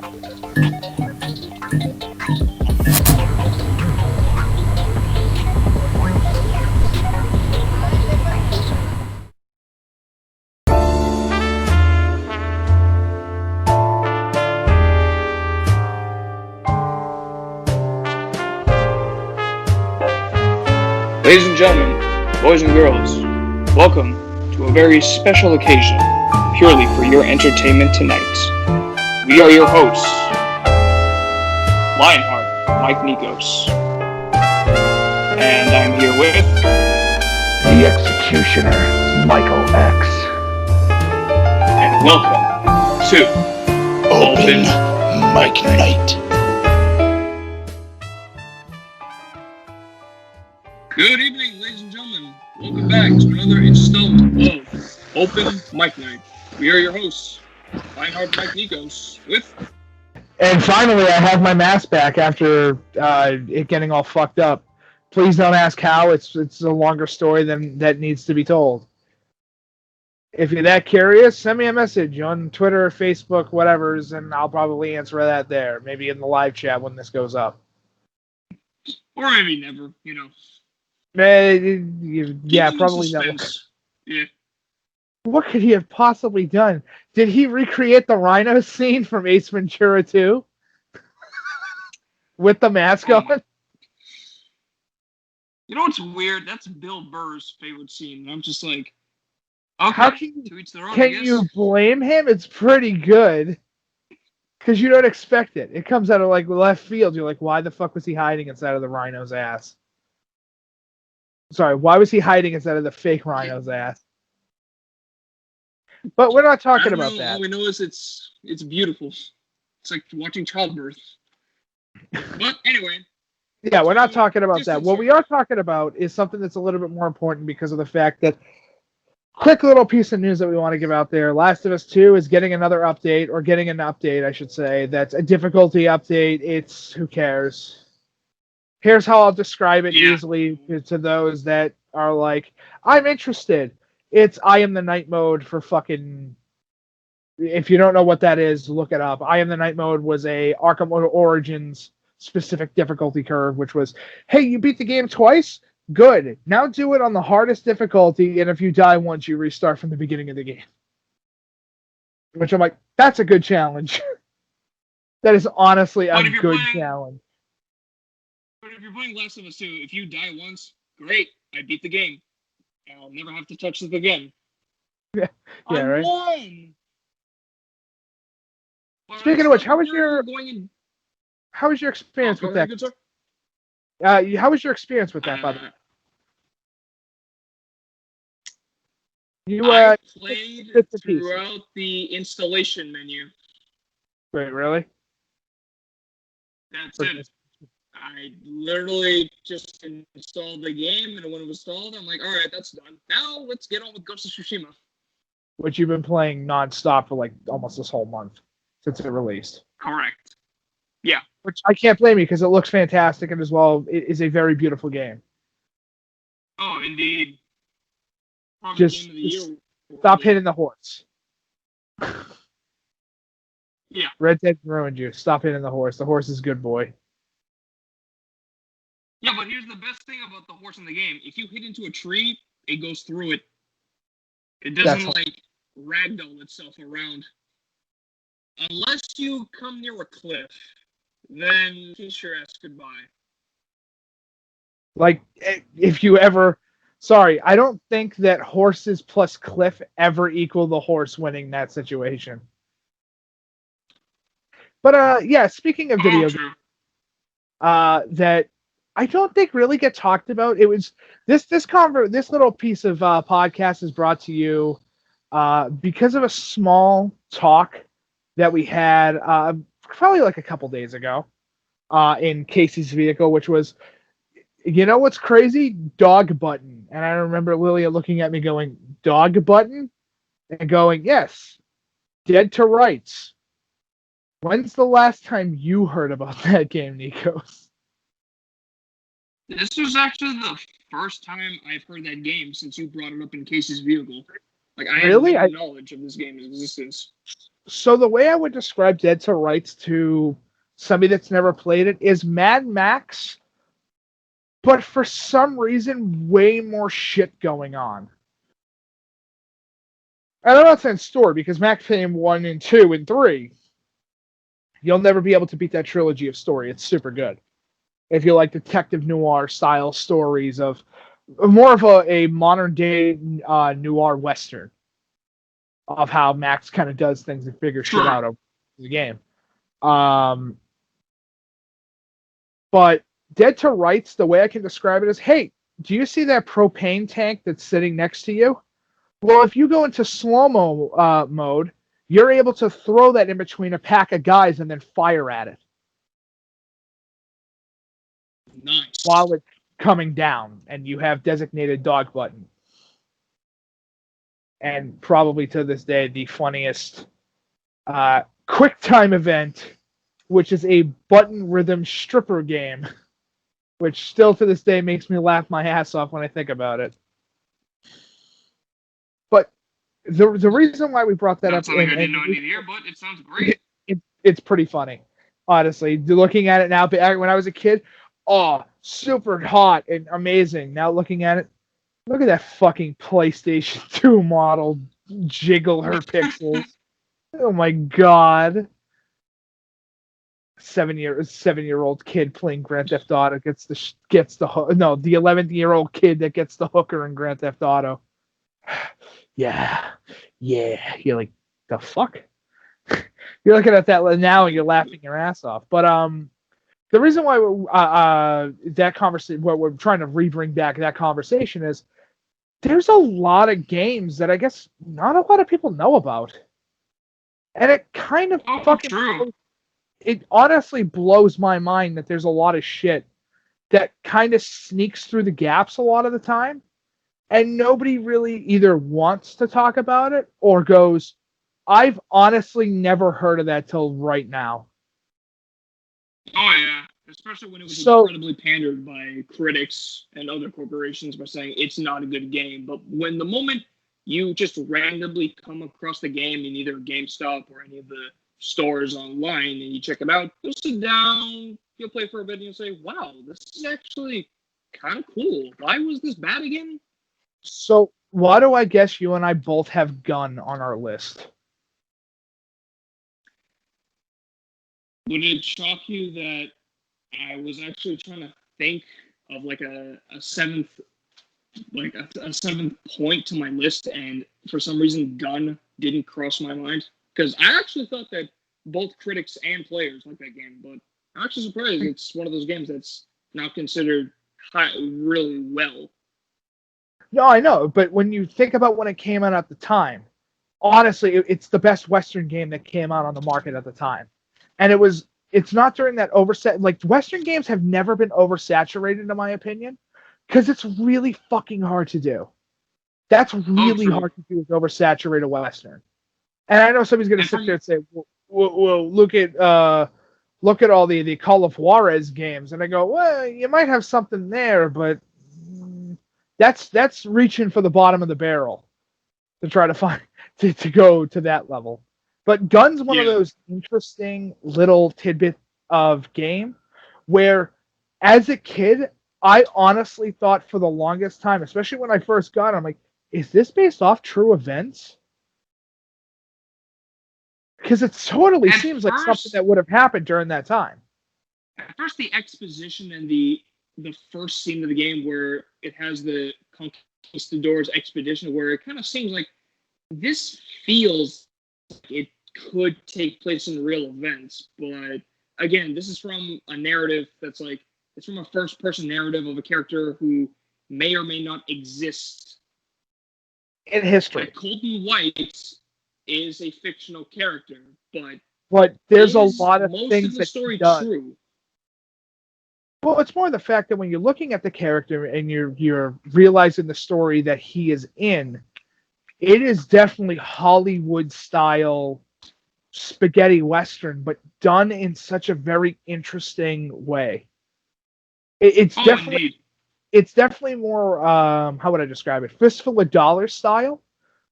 Ladies and gentlemen, boys and girls, welcome to a very special occasion, purely for your entertainment tonight. We are your hosts, Lionheart, Mike Nikos, and I'm here with the Executioner, Michael X. And welcome to Open Mic Night. Good evening, ladies and gentlemen. Welcome back to another installment of Open Mic Night. We are your hosts, Lionheart, Mike Nikos, with... And finally, I have my mask back after it getting all fucked up. Please don't ask how. It's a longer story than that needs to be told. If you're that curious, send me a message on Twitter, Facebook, whatever's, and I'll probably answer that there. Maybe in the live chat when this goes up. Or maybe never, you know. Yeah, probably never. Yeah. What could he have possibly done? Did he recreate the Rhino scene from Ace Ventura 2? With the mask on? You know what's weird? That's Bill Burr's favorite scene. And I'm just like, okay, how can you blame him? It's pretty good. Because you don't expect it. It comes out of like left field. You're like, why the fuck was he hiding inside of the Rhino's ass? Sorry, why was he hiding inside of the fake Rhino's ass? But we're not talking about that. All we know is it's beautiful. It's like watching childbirth. But anyway. Yeah, we're not talking about that. What we are talking about is something that's a little bit more important because of the fact that, quick little piece of news that we want to give out there. Last of Us 2 is getting another update, or getting an update, I should say. That's a difficulty update. It's, who cares? Here's how I'll describe it easily to those that are like, I'm interested. It's I Am the Night mode for fucking... If you don't know what that is, look it up. I Am the Night mode was a Arkham Origins specific difficulty curve, which was, hey, you beat the game twice? Good. Now do it on the hardest difficulty, and if you die once, you restart from the beginning of the game. Which I'm like, that's a good challenge. That is honestly a good challenge. But if you're playing Last of Us 2, if you die once, great, I beat the game. I'll never have to touch this again. Yeah, right. Won! Speaking of which, how was your experience with that? How was your experience with that, by the way? I played throughout the installation menu. Wait, really? That's it. I literally just installed the game, and when it was installed, I'm like, all right, that's done. Now let's get on with Ghost of Sushima. Which you've been playing nonstop for like almost this whole month since it released. Correct. Yeah. Which I can't blame you because it looks fantastic, and as well, it is a very beautiful game. Oh, indeed. Probably just stop hitting the horse. Yeah. Red Dead ruined you. Stop hitting the horse. The horse is good boy. Yeah, but here's the best thing about the horse in the game. If you hit into a tree, it goes through it. It doesn't, ragdoll itself around. Unless you come near a cliff, then kiss your ass goodbye. Like, if you ever... Sorry, I don't think that horses plus cliff ever equal the horse winning that situation. But, yeah, speaking of video games, that I don't think really get talked about. It was this little piece of podcast is brought to you because of a small talk that we had probably like a couple days ago in Casey's vehicle, which was, you know what's crazy? Dog button. And I remember Lilia looking at me going, dog button? And going, yes, dead to rights. When's the last time you heard about that game, Nikos? This was actually the first time I've heard that game since you brought it up in Casey's vehicle. Like, I had no knowledge of this game's existence. So the way I would describe Dead to Rights to somebody that's never played it is Mad Max, but for some reason, way more shit going on. And I'm not saying story, because Max Payne 1 and 2 and 3, you'll never be able to beat that trilogy of story. It's super good. If you like detective noir style stories of more of a modern day noir western of how Max kind of does things and figures shit out over the game. But Dead to Rights, the way I can describe it is, hey, do you see that propane tank that's sitting next to you? Well, if you go into slow-mo mode, you're able to throw that in between a pack of guys and then fire at it. Nice. While it's coming down, and you have designated dog button. And probably to this day, the funniest quick time event, which is a button rhythm stripper game, which still to this day makes me laugh my ass off when I think about it. But the reason why we brought that That's up, something I didn't know I needed to hear, but it sounds great. It's pretty funny, honestly. Looking at it now, when I was a kid, super hot and amazing. Now looking at it, look at that fucking PlayStation 2 model jiggle her pixels. Oh my god. 7-year-old kid playing Grand Theft Auto gets the 11-year-old kid that gets the hooker in Grand Theft Auto. Yeah. You're like, the fuck? You're looking at that now and you're laughing your ass off. But the reason why that conversation, what we're trying to bring back that conversation is, there's a lot of games that I guess not a lot of people know about, and it kind of it honestly blows my mind that there's a lot of shit that kind of sneaks through the gaps a lot of the time, and nobody really either wants to talk about it or goes, I've honestly never heard of that till right now. Oh, yeah. Especially when it was incredibly pandered by critics and other corporations by saying it's not a good game. But when the moment you just randomly come across the game in either GameStop or any of the stores online and you check it out, you'll sit down, you'll play for a bit, and you'll say, wow, this is actually kind of cool. Why was this bad again? So why do I guess you and I both have Gun on our list? Would it shock you that I was actually trying to think of like a seventh point to my list, and for some reason Gun didn't cross my mind? Because I actually thought that both critics and players like that game, but I'm actually surprised it's one of those games that's not considered really well. No, I know, but when you think about when it came out at the time, honestly, it's the best Western game that came out on the market at the time. And it's not during that like, Western games have never been oversaturated, in my opinion, because it's really fucking hard to do. That's really hard to do, is oversaturate a Western. And I know somebody's going to sit there and say, well, look at all the Call of Juarez games. And I go, well, you might have something there, but that's reaching for the bottom of the barrel to try to find to go to that level. But Gun's one of those interesting little tidbit of game where, as a kid, I honestly thought for the longest time, especially when I first got it, I'm like, is this based off true events? Because it totally seems like something that would have happened during that time. At first, the exposition and the first scene of the game where it has the Conquistadors expedition, where it kind of seems like this feels like it could take place in real events. But again, this is from a narrative that's like, it's from a first-person narrative of a character who may or may not exist in history. Like Colton White is a fictional character, but there's a lot of things of the that story does. True. Well, it's more the fact that when you're looking at the character and you're realizing the story that he is in, it is definitely Hollywood style spaghetti western, but done in such a very interesting way. It's definitely more how would I describe it? Fistful of Dollars style,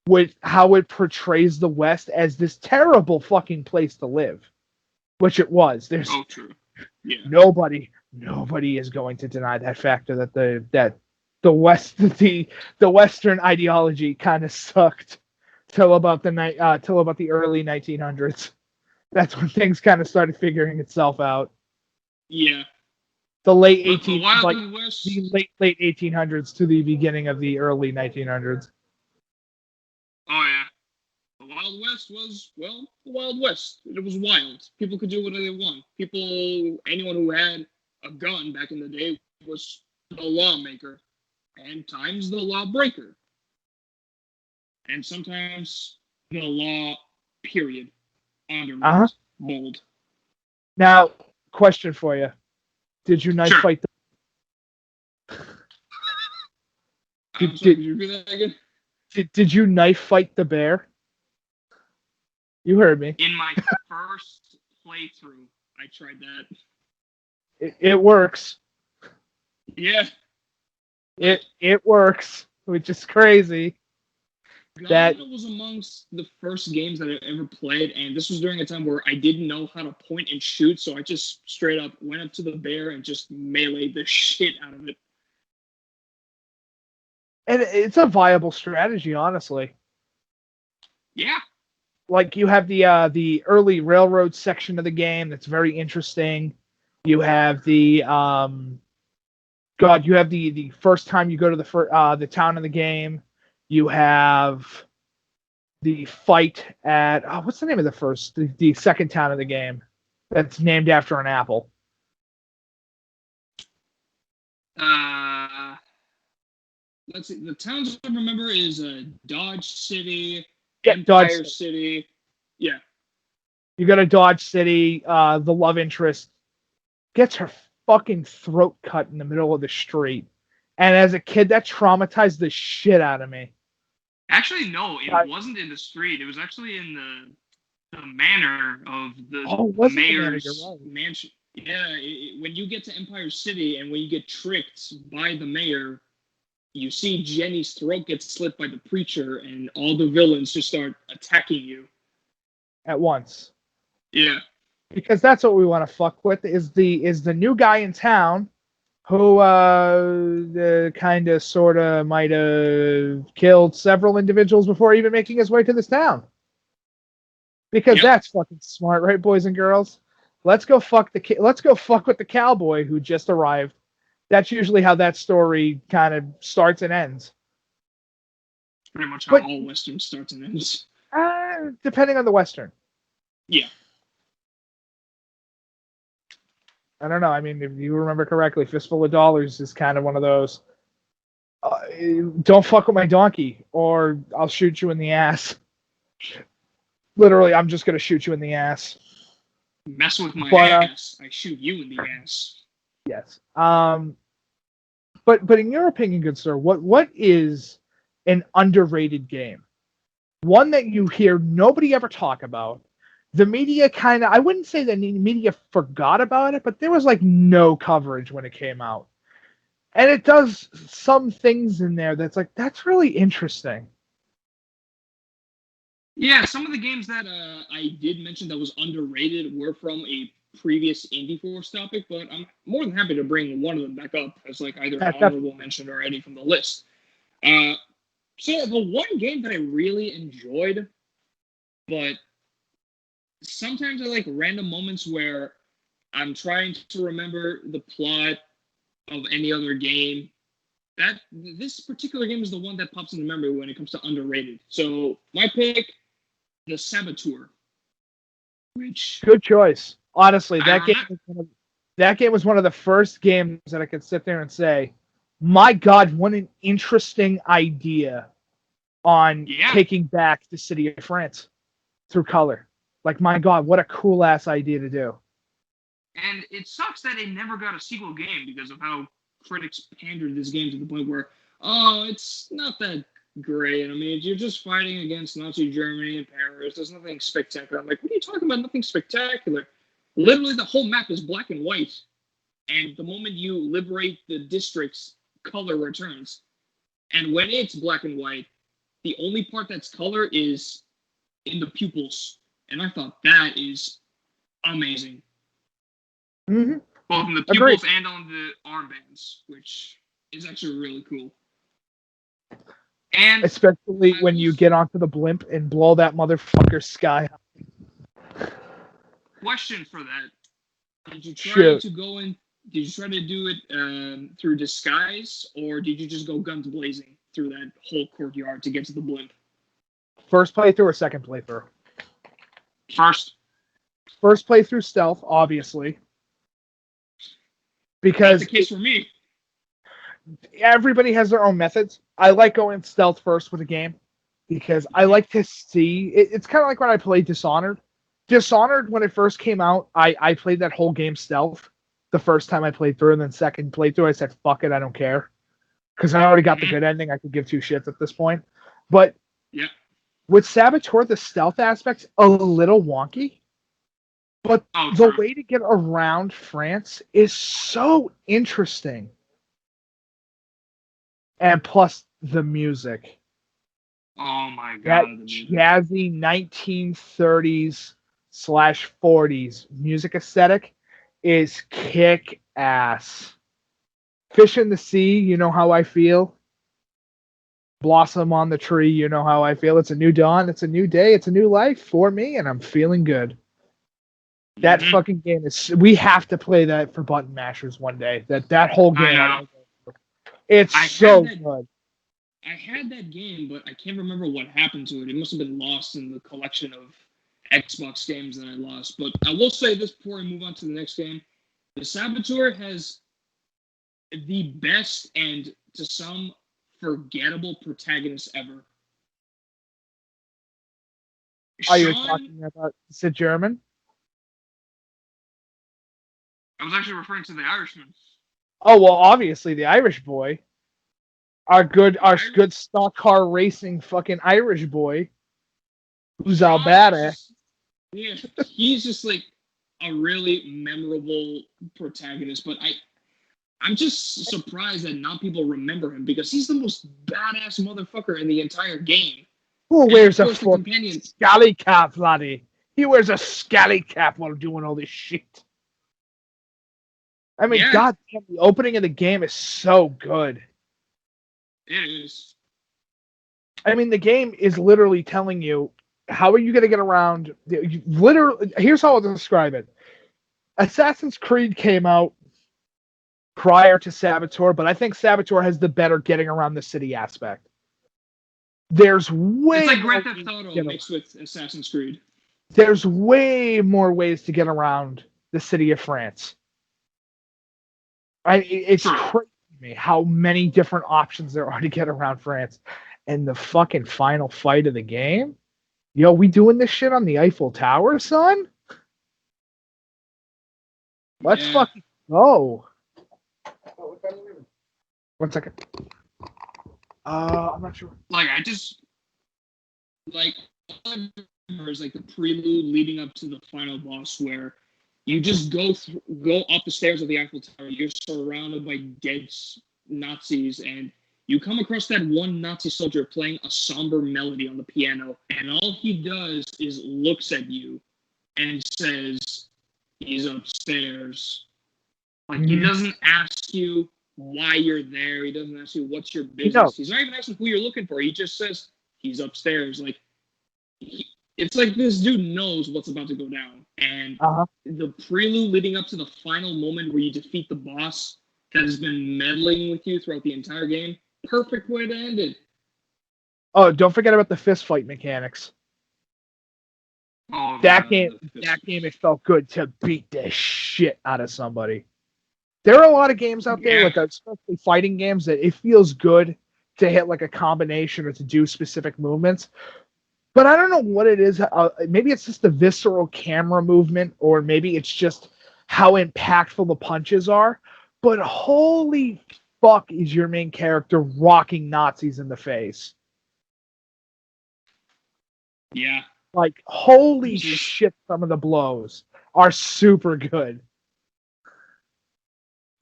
with how it portrays the West as this terrible fucking place to live, which it was. There's true. Yeah. nobody is going to deny that factor that the Western ideology kind of sucked till about the early 1900s. That's when things kind of started figuring itself out. Yeah. The late But 18 the Wild like West, the late 1800s to the beginning of the early 1900s. oh yeah. The Wild West was, well, the Wild West. It was wild. People could do whatever they want. Anyone who had a gun back in the day was the lawmaker, and times the lawbreaker, and sometimes the law, period. Underlined, bold. Now, question for you. Did you knife Sure. fight I'm sorry, could you repeat that again? Did you knife fight the bear? You heard me. In my first playthrough, I tried that. It works. Yeah. It works, which is crazy. That was amongst the first games that I ever played, and this was during a time where I didn't know how to point and shoot, so I just straight up went up to the bear and just meleeed the shit out of it. And it's a viable strategy, honestly. Yeah. Like, you have the early railroad section of the game that's very interesting. You have the the first time you go to the town in the game. You have the fight at what's the name of the second town of the game that's named after an apple. Let's see. The towns I remember is Dodge City, Yeah, Empire Dodge City. Yeah. You go to Dodge City. The love interest gets her fucking throat cut in the middle of the street, and as a kid, that traumatized the shit out of me. Actually, no, it wasn't in the street. It was actually in the manor of the mayor's mansion. Yeah, when you get to Empire City and when you get tricked by the mayor, you see Jenny's throat get slit by the preacher, and all the villains just start attacking you at once. Yeah, because that's what we want to fuck with. Is the new guy in town who kind of sort of might have killed several individuals before even making his way to this town. Because that's fucking smart, right, boys and girls? Let's go fuck with the cowboy who just arrived. That's usually how that story kind of starts and ends. Pretty much how all Western starts and ends. Depending on the Western. Yeah. I don't know. I mean, if you remember correctly, Fistful of Dollars is kind of one of those. Don't fuck with my donkey, or I'll shoot you in the ass. Literally, I'm just gonna shoot you in the ass. Mess with my ass, I shoot you in the ass. Yes. But in your opinion, good sir, what is an underrated game? One that you hear nobody ever talk about. The media kind of, I wouldn't say the media forgot about it, but there was like no coverage when it came out. And it does some things in there that's like, that's really interesting. Yeah, some of the games that I did mention that was underrated were from a previous Indie Force topic, but I'm more than happy to bring one of them back up as like either an honorable mention or any from the list. So the one game that I really enjoyed, but sometimes I like random moments where I'm trying to remember the plot of any other game. This particular game is the one that pops into memory when it comes to underrated. So my pick, the Saboteur. Good choice. Honestly, that game was one of the first games that I could sit there and say, my God, what an interesting idea on taking back the city of France through color. Like, my God, what a cool ass idea to do. And it sucks that it never got a sequel game because of how critics pandered this game to the point where, it's not that great. I mean, you're just fighting against Nazi Germany and Paris. There's nothing spectacular. I'm like, what are you talking about? Nothing spectacular. Literally, the whole map is black and white. And the moment you liberate the districts, color returns. And when it's black and white, the only part that's color is in the pupils. And I thought that is amazing. Mm-hmm. Both in the pupils and on the armbands, which is actually really cool. And especially when you get onto the blimp and blow that motherfucker sky high. Question for that. Did you try to go in? Did you try to do it through disguise, or did you just go guns blazing through that whole courtyard to get to the blimp? First playthrough or second playthrough? First. First playthrough stealth, obviously. Because that's the case for me. Everybody has their own methods. I like going stealth first with a game because I like to see. It's kind of like when I played Dishonored. Dishonored, when it first came out, I played that whole game stealth the first time I played through, and then second playthrough, I said, fuck it, I don't care. Because I already got the good ending. I could give two shits at this point. But yeah, with Saboteur, the stealth aspect's a little wonky. But the way to get around France is so interesting. And plus the music. Oh my god. That jazzy 1930s/40s music aesthetic is kick ass. Fish in the sea, you know how I feel. Blossom on the tree, you know how I feel. It's a new dawn, it's a new day, it's a new life for me, and I'm feeling good. That fucking game is. We have to play that for Button Mashers one day. That whole game. It's so good. I had that game, but I can't remember what happened to it. It must have been lost in the collection of Xbox games that I lost. But I will say this before I move on to the next game. The Saboteur has the best and, to some, forgettable protagonist ever. Are you talking about Sid German? I was actually referring to the Irishman. Oh, well, obviously the Irish boy. Our good stock car racing fucking Irish boy. Who's all badass. Yeah, he's just like a really memorable protagonist, but I'm just surprised that not people remember him because he's the most badass motherfucker in the entire game. Who wears a scally cap, laddie? He wears a scally cap while doing all this shit. I mean, yeah. God damn, the opening of the game is so good. It is. I mean, the game is literally telling you, how are you going to get around? Literally, here's how I'll describe it. Assassin's Creed came out prior to Saboteur, but I think Saboteur has the better getting around the city aspect. There's way it's like Grand Theft Auto mixed with Assassin's Creed. There's way more ways to get around the city of France. It's crazy to me how many different options there are to get around France. And the fucking final fight of the game? Yo, we doing this shit on the Eiffel Tower, son? Let's fucking go. 1 second. I'm not sure. Like, I just... Like, all I remember is like the prelude leading up to the final boss where you just go up the stairs of the Eiffel Tower. You're surrounded by dead Nazis, and you come across that one Nazi soldier playing a somber melody on the piano, and all he does is looks at you and says, he's upstairs. Like, he doesn't ask you why you're there. He doesn't ask you what's your business. He's not even asking who you're looking for. He just says, he's upstairs. Like, it's like this dude knows what's about to go down. And the prelude leading up to the final moment where you defeat the boss that has been meddling with you throughout the entire game, perfect way to end it. Oh, don't forget about the fist fight mechanics. Oh, that game, it felt good to beat the shit out of somebody. There are a lot of games out there, like especially fighting games, that it feels good to hit like a combination or to do specific movements. But I don't know what it is. Maybe it's just the visceral camera movement, or maybe it's just how impactful the punches are. But holy fuck is your main character rocking Nazis in the face. Yeah. Like, holy shit, some of the blows are super good.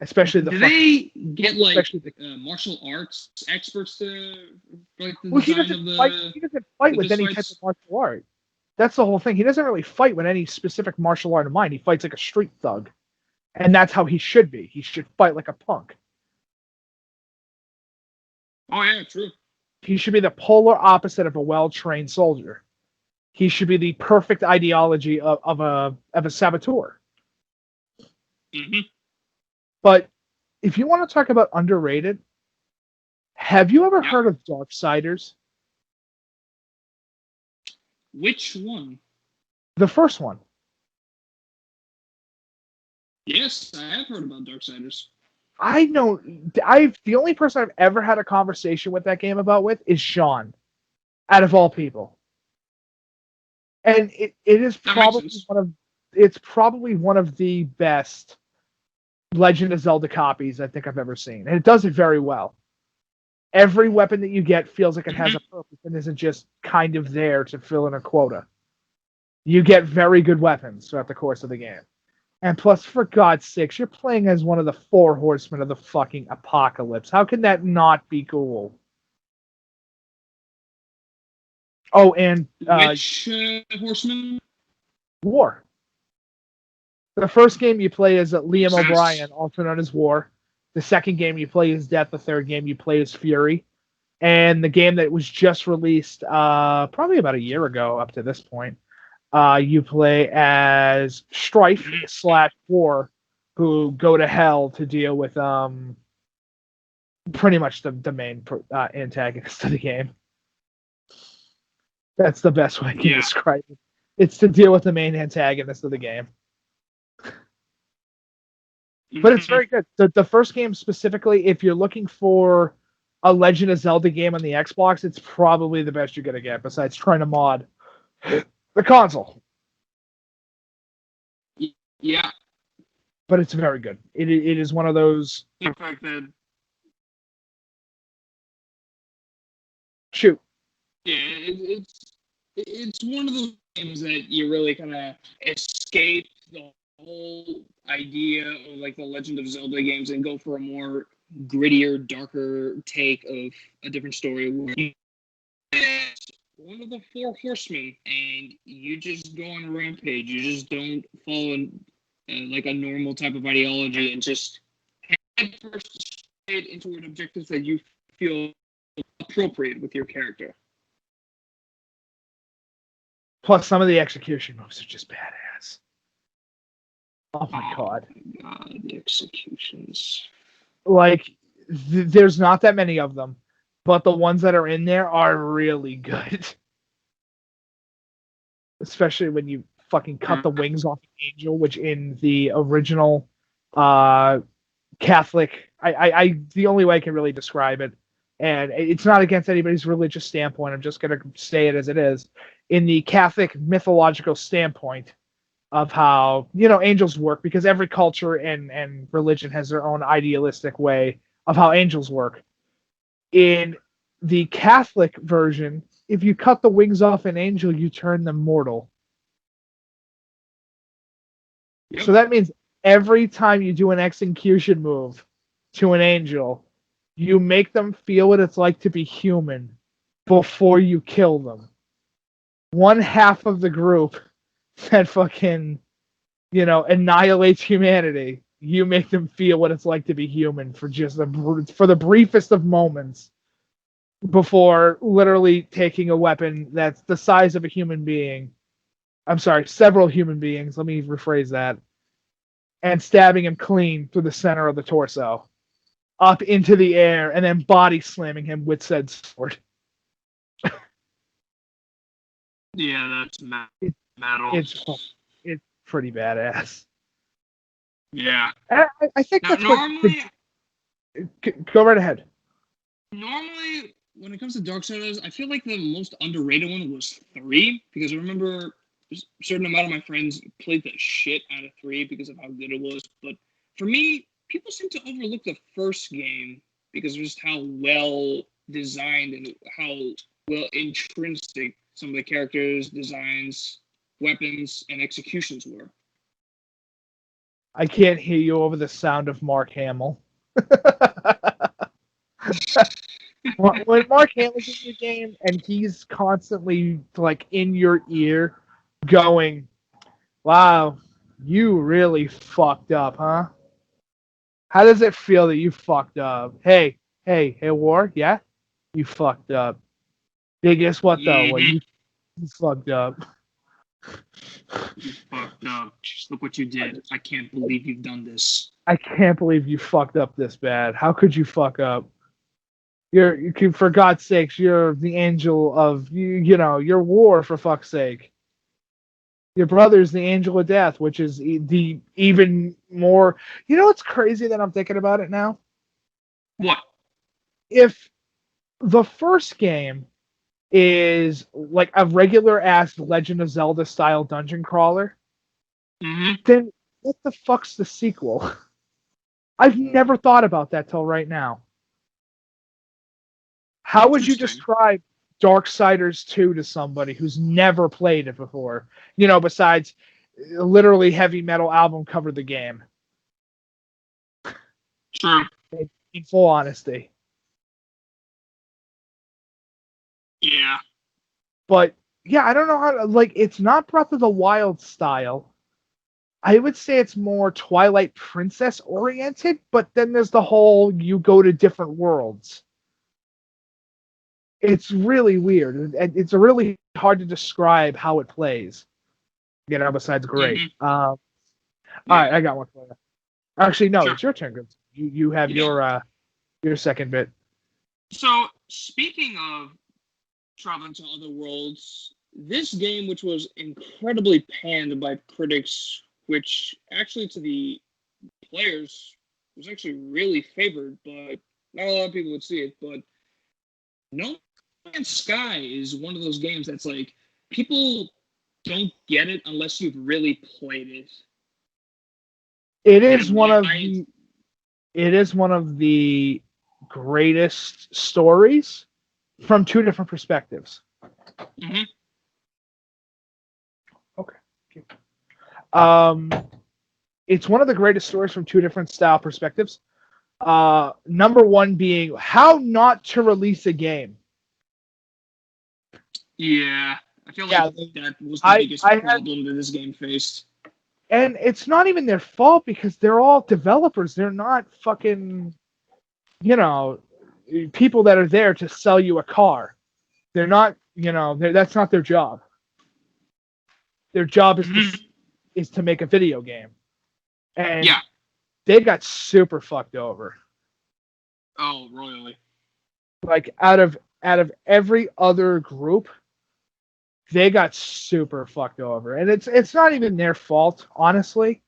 especially the. Do they get like especially martial arts experts to like the Well, he design doesn't of the? fight. He doesn't fight with fist any type fights? of martial art. That's the whole thing. He doesn't really fight with any specific martial art in mind. He fights like a street thug, and that's how he should be. He should fight like a punk. Oh yeah, true. He should be the polar opposite of a well-trained soldier. He should be the perfect ideology of a saboteur. Mm-hmm. But if you want to talk about underrated, have you ever Yeah. heard of Darksiders? Which one? The first one. Yes, I have heard about Darksiders. I know. The only person I've ever had a conversation with that game about with is Sean, out of all people. And it is That probably makes sense. one of the best Legend of Zelda copies I think I've ever seen, and it does it very well. Every weapon that you get feels like it has a purpose and isn't just kind of there to fill in a quota. You get very good weapons throughout the course of the game. And plus, for God's sakes, you're playing as one of the 4 horsemen of the fucking apocalypse. How can that not be cool? Oh, and Which horseman? War. The first game you play as Liam Sense. O'Brien, also known as War. The second game you play as Death. The third game you play as Fury. And the game that was just released probably about a year ago up to this point, you play as Strife / War, who go to hell to deal with pretty much the main antagonist of the game. That's the best way I can describe it. It's to deal with the main antagonist of the game. But it's very good. The first game specifically, if you're looking for a Legend of Zelda game on the Xbox, it's probably the best you're going to get, besides trying to mod the console. Yeah. But it's very good. It is one of those... In fact, that... Shoot. Yeah, it's one of those games that you really kind of escape the whole idea of like the Legend of Zelda games and go for a more grittier, darker take of a different story where it's one of the 4 horsemen and you just go on a rampage. You just don't follow like a normal type of ideology and just head first straight into an objective that you feel appropriate with your character. Plus, some of the execution moves are just badass. Oh my god. Oh my god, the executions. Like, there's not that many of them, but the ones that are in there are really good. Especially when you fucking cut the wings off an angel, which in the original Catholic, the only way I can really describe it, and it's not against anybody's religious standpoint, I'm just going to say it as it is. In the Catholic mythological standpoint of how, angels work, because every culture and religion has their own idealistic way of how angels work. In the Catholic version, if you cut the wings off an angel, you turn them mortal. Yep. So that means every time you do an execution move to an angel, you make them feel what it's like to be human before you kill them. One half of the group that fucking, annihilates humanity, you make them feel what it's like to be human for just for the briefest of moments before literally taking a weapon that's the size of a human being. I'm sorry, several human beings, let me rephrase that, and stabbing him clean through the center of the torso, up into the air, and then body slamming him with said sword. Yeah, that's metal. It's pretty badass. Yeah. I think now, that's normally... Go right ahead. Normally, when it comes to Darksiders, I feel like the most underrated one was 3, because I remember a certain amount of my friends played the shit out of 3 because of how good it was. But for me, people seem to overlook the first game because of just how well designed and how well intrinsic some of the characters, designs, weapons, and executions were. I can't hear you over the sound of Mark Hamill. When Mark Hamill's in your game and he's constantly like in your ear going, wow, you really fucked up, huh? How does it feel that you fucked up? Hey, War, yeah? You fucked up. Hey, guess what, though? Well, you fucked up. You fucked up. Just look what you did. I can't believe you've done this. I can't believe you fucked up this bad. How could you fuck up? For God's sakes, you're the angel of, you're War, for fuck's sake. Your brother's the angel of death, which is the even more... You know what's crazy that I'm thinking about it now? What? If the first game is like a regular-ass Legend of Zelda style dungeon crawler, then what the fuck's the sequel? I've never thought about that till right now. How would you describe Darksiders 2 to somebody who's never played it before? Besides literally heavy metal album cover the game. True. In full honesty. Yeah. But, yeah, I don't know how to... Like, it's not Breath of the Wild style. I would say it's more Twilight Princess oriented, but then there's the whole you go to different worlds. It's really weird. And it's really hard to describe how it plays. Besides great. All right, I got one for you. Actually, no, It's your turn. You have your second bit. So, speaking of traveling to other worlds, this game, which was incredibly panned by critics, which actually to the players was actually really favored, but not a lot of people would see it, but No Man's Sky is one of those games that's like, people don't get it unless you've really played it. It is one of the greatest stories from two different perspectives. Mm-hmm. Okay. It's one of the greatest stories from two different style perspectives. Number one being how not to release a game. Yeah, I feel like that was the biggest problem that this game faced. And it's not even their fault because they're all developers. They're not fucking, people that are there to sell you a car. They're not, that's not their job. Their job is to make a video game. And they got super fucked over. Oh, royally. Like out of every other group, they got super fucked over. And it's not even their fault, honestly.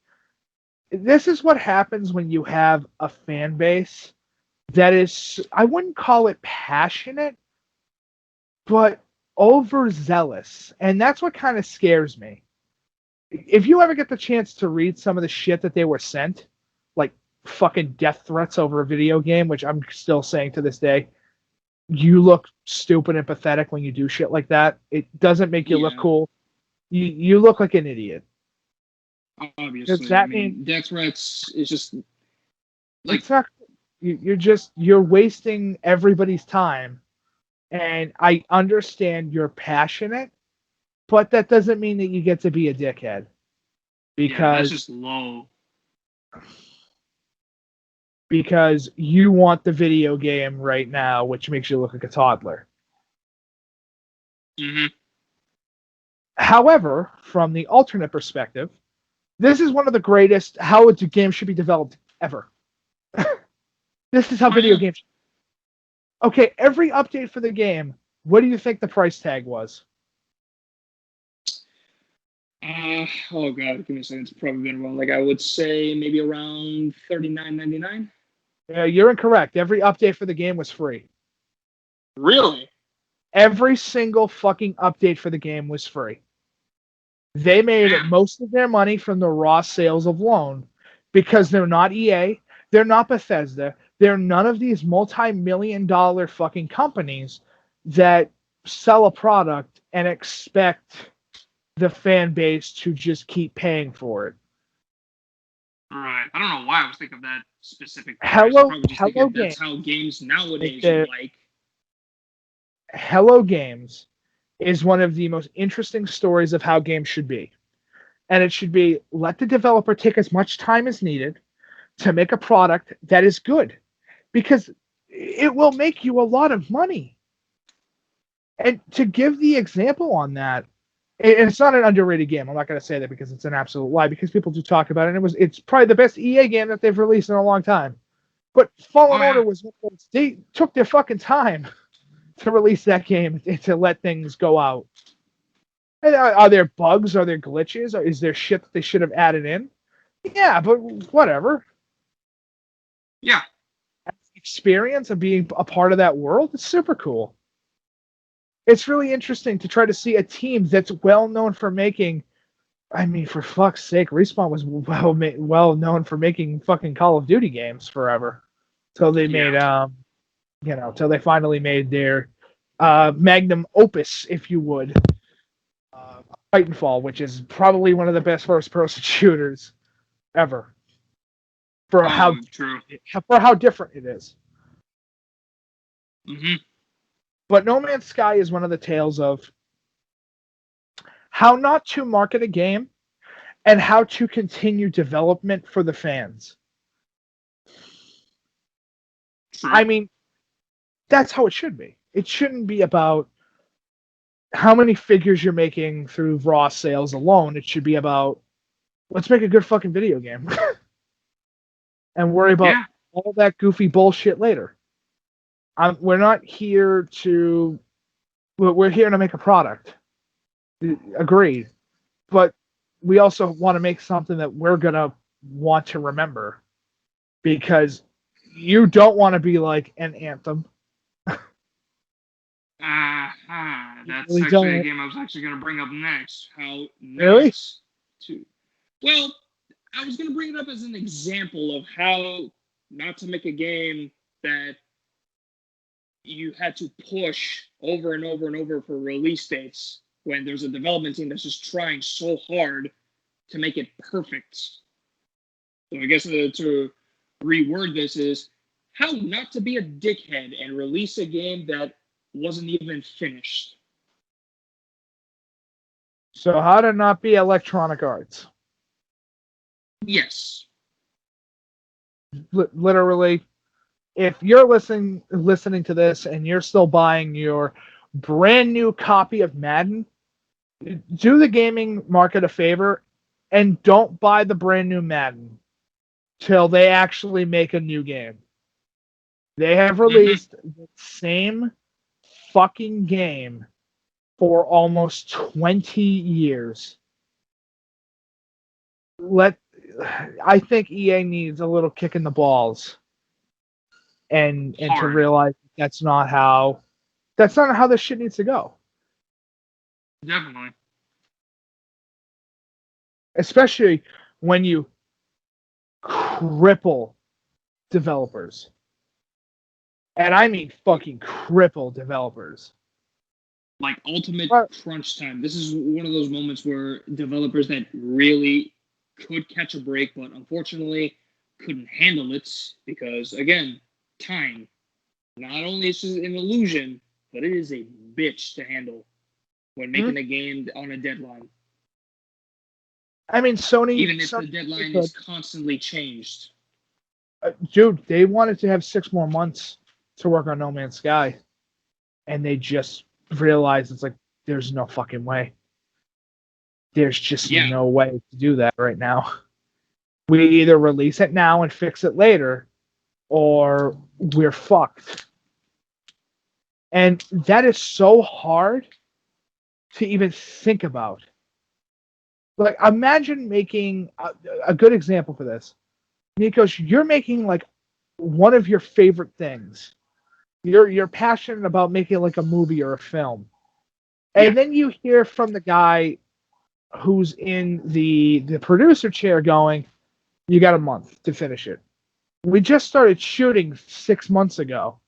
This is what happens when you have a fan base that is, I wouldn't call it passionate, but overzealous. And that's what kind of scares me. If you ever get the chance to read some of the shit that they were sent, like fucking death threats over a video game, which I'm still saying to this day, you look stupid and pathetic when you do shit like that. It doesn't make you look cool. You look like an idiot. Obviously, death threats is just like it's not. You're wasting everybody's time, and I understand you're passionate, but that doesn't mean that you get to be a dickhead. Because that's just low. Because you want the video game right now, which makes you look like a toddler. Mm-hmm. However, from the alternate perspective, this is one of the greatest how a game should be developed ever. This is how video games... Okay, every update for the game, what do you think the price tag was? Oh god, give me a second. It's probably been around, I would say maybe around $39.99. You're incorrect. Every update for the game was free. Really? Every single fucking update for the game was free. They made most of their money from the raw sales alone because they're not EA, they're not Bethesda, they're none of these multi-million-dollar fucking companies that sell a product and expect the fan base to just keep paying for it. Right. I don't know why I was thinking of that specific. Hello That's how games nowadays Like, are like. Hello Games is one of the most interesting stories of how games should be. And it should be let the developer take as much time as needed to make a product that is good. Because it will make you a lot of money. And to give the example on that, and it's not an underrated game. I'm not going to say that because it's an absolute lie, because people do talk about it. And it's probably the best EA game that they've released in a long time. But Fallen Order was, they took their fucking time to release that game to let things go out. And are there bugs? Are there glitches? Or is there shit that they should have added in? Yeah, but whatever. Yeah. Experience of being a part of that world, it's super cool. It's really interesting to try to see a team that's well known for making. I mean, for fuck's sake, Respawn was well known for making fucking Call of Duty games forever. Till they made, till they finally made their magnum opus, if you would, Titanfall, which is probably one of the best first-person shooters ever. For how different it is. Mm-hmm. But No Man's Sky is one of the tales of how not to market a game and how to continue development for the fans. True. I mean, that's how it should be. It shouldn't be about how many figures you're making through raw sales alone. It should be about, let's make a good fucking video game. And worry about all that goofy bullshit later. We're not here to... We're here to make a product. Agreed. But we also want to make something that we're going to want to remember. Because you don't want to be like an Anthem. That's really actually a game I was actually going to bring up next. Really? Well, I was going to bring it up as an example of how not to make a game that you had to push over and over and over for release dates when there's a development team that's just trying so hard to make it perfect. So I guess to reword this is how not to be a dickhead and release a game that wasn't even finished. So how to not be Electronic Arts. Yes. Literally, if you're listening to this and you're still buying your brand new copy of Madden, do the gaming market a favor and don't buy the brand new Madden till they actually make a new game. They have released the same fucking game for almost 20 years. I think EA needs a little kick in the balls, and to realize that's not how this shit needs to go. Definitely. Especially when you cripple developers. And I mean fucking cripple developers. Like ultimate crunch time. This is one of those moments where developers that really could catch a break, but unfortunately couldn't handle it because, again, time. Not only is it an illusion, but it is a bitch to handle when making a game on a deadline. I mean, Sony... Even if the deadline is constantly changed. Dude, they wanted to have 6 more months to work on No Man's Sky. And they just realized it's like, there's no fucking way. There's just no way to do that right now. We either release it now and fix it later, or we're fucked. And that is so hard to even think about. Like, imagine making a good example for this. Nikos, you're making like one of your favorite things. You're passionate about making like a movie or a film. And then you hear from the guy who's in the producer chair going, you got a month to finish it. We just started shooting 6 months ago.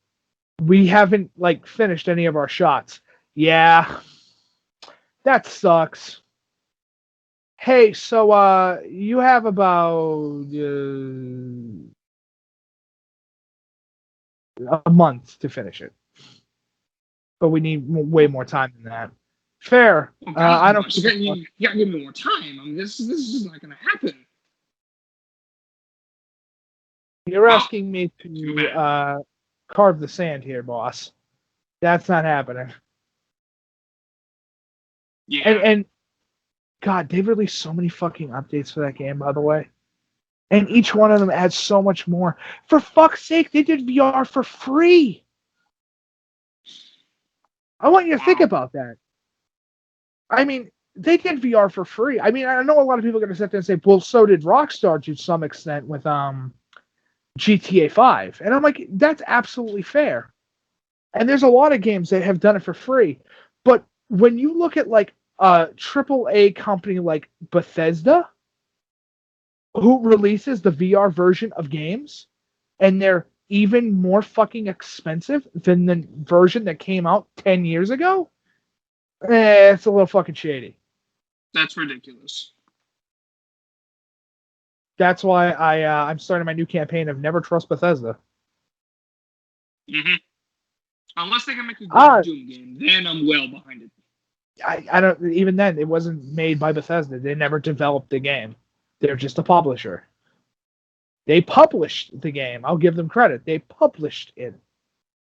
We haven't like finished any of our shots. Yeah, that sucks. hey, so you have about a month to finish it, but we need way more time than that. Fair. Oh, God, I don't. you gotta give me more time. I mean, this is just not gonna happen. You're Oh, asking me too to bad. carve the sand here, boss. That's not happening. Yeah. And God, they've released so many fucking updates for that game, by the way. And each one of them adds so much more. For fuck's sake, they did VR for free. I want you to think Wow. about that. I mean, they did VR for free. I mean, I know a lot of people are going to sit there and say, well, so did Rockstar to some extent with GTA 5. And I'm like, that's absolutely fair. And there's a lot of games that have done it for free. But when you look at like a AAA company like Bethesda, who releases the VR version of games, and they're even more fucking expensive than the version that came out 10 years ago, it's a little fucking shady. That's ridiculous. That's why I'm starting my new campaign of never trust Bethesda. Mm-hmm. Unless they can make a good Doom game, then I'm well behind it. I don't. Even then, it wasn't made by Bethesda. They never developed the game. They're just a publisher. They published the game. I'll give them credit. They published it.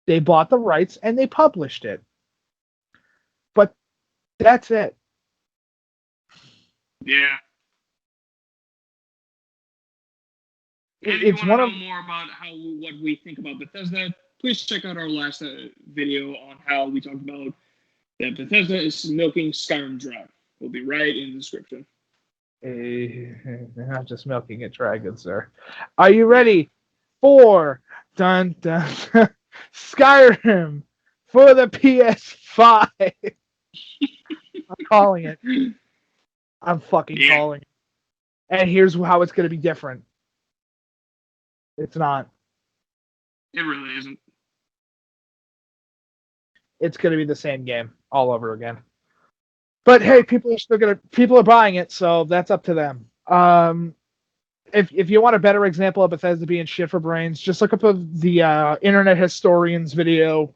They bought the rights and they published it. But that's it. Yeah. If It's you one want of to know more about what we think about Bethesda, please check out our last video on how we talked about that Bethesda is milking Skyrim dry. We'll be right in the description. They're not just milking it dry, good sir. Are you ready for dun dun Skyrim for the PS5? I'm calling it. I'm fucking calling it. And here's how it's going to be different. It's not. It really isn't. It's going to be the same game all over again. But hey, people are buying it, so that's up to them. If you want a better example of Bethesda being shit for brains, just look up the Internet Historian's video.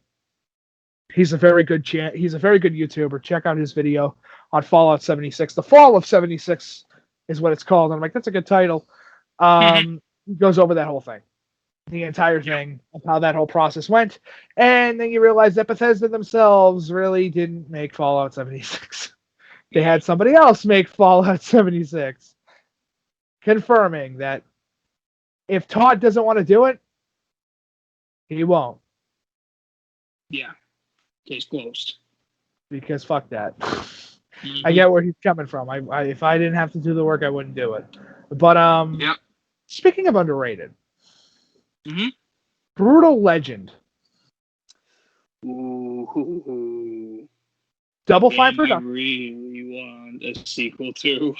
He's a very good YouTuber. Check out his video on Fallout 76. The Fall of 76 is what it's called. And I'm like, that's a good title. He goes over that whole thing. The entire thing of how that whole process went. And then you realize that Bethesda themselves really didn't make Fallout 76. They had somebody else make Fallout 76. Confirming that if Todd doesn't want to do it, he won't. Yeah. Case closed. Because fuck that. I get where he's coming from. If I didn't have to do the work, I wouldn't do it. But speaking of underrated, Brutal Legend. Ooh. Double Fine Production. I really want a sequel too.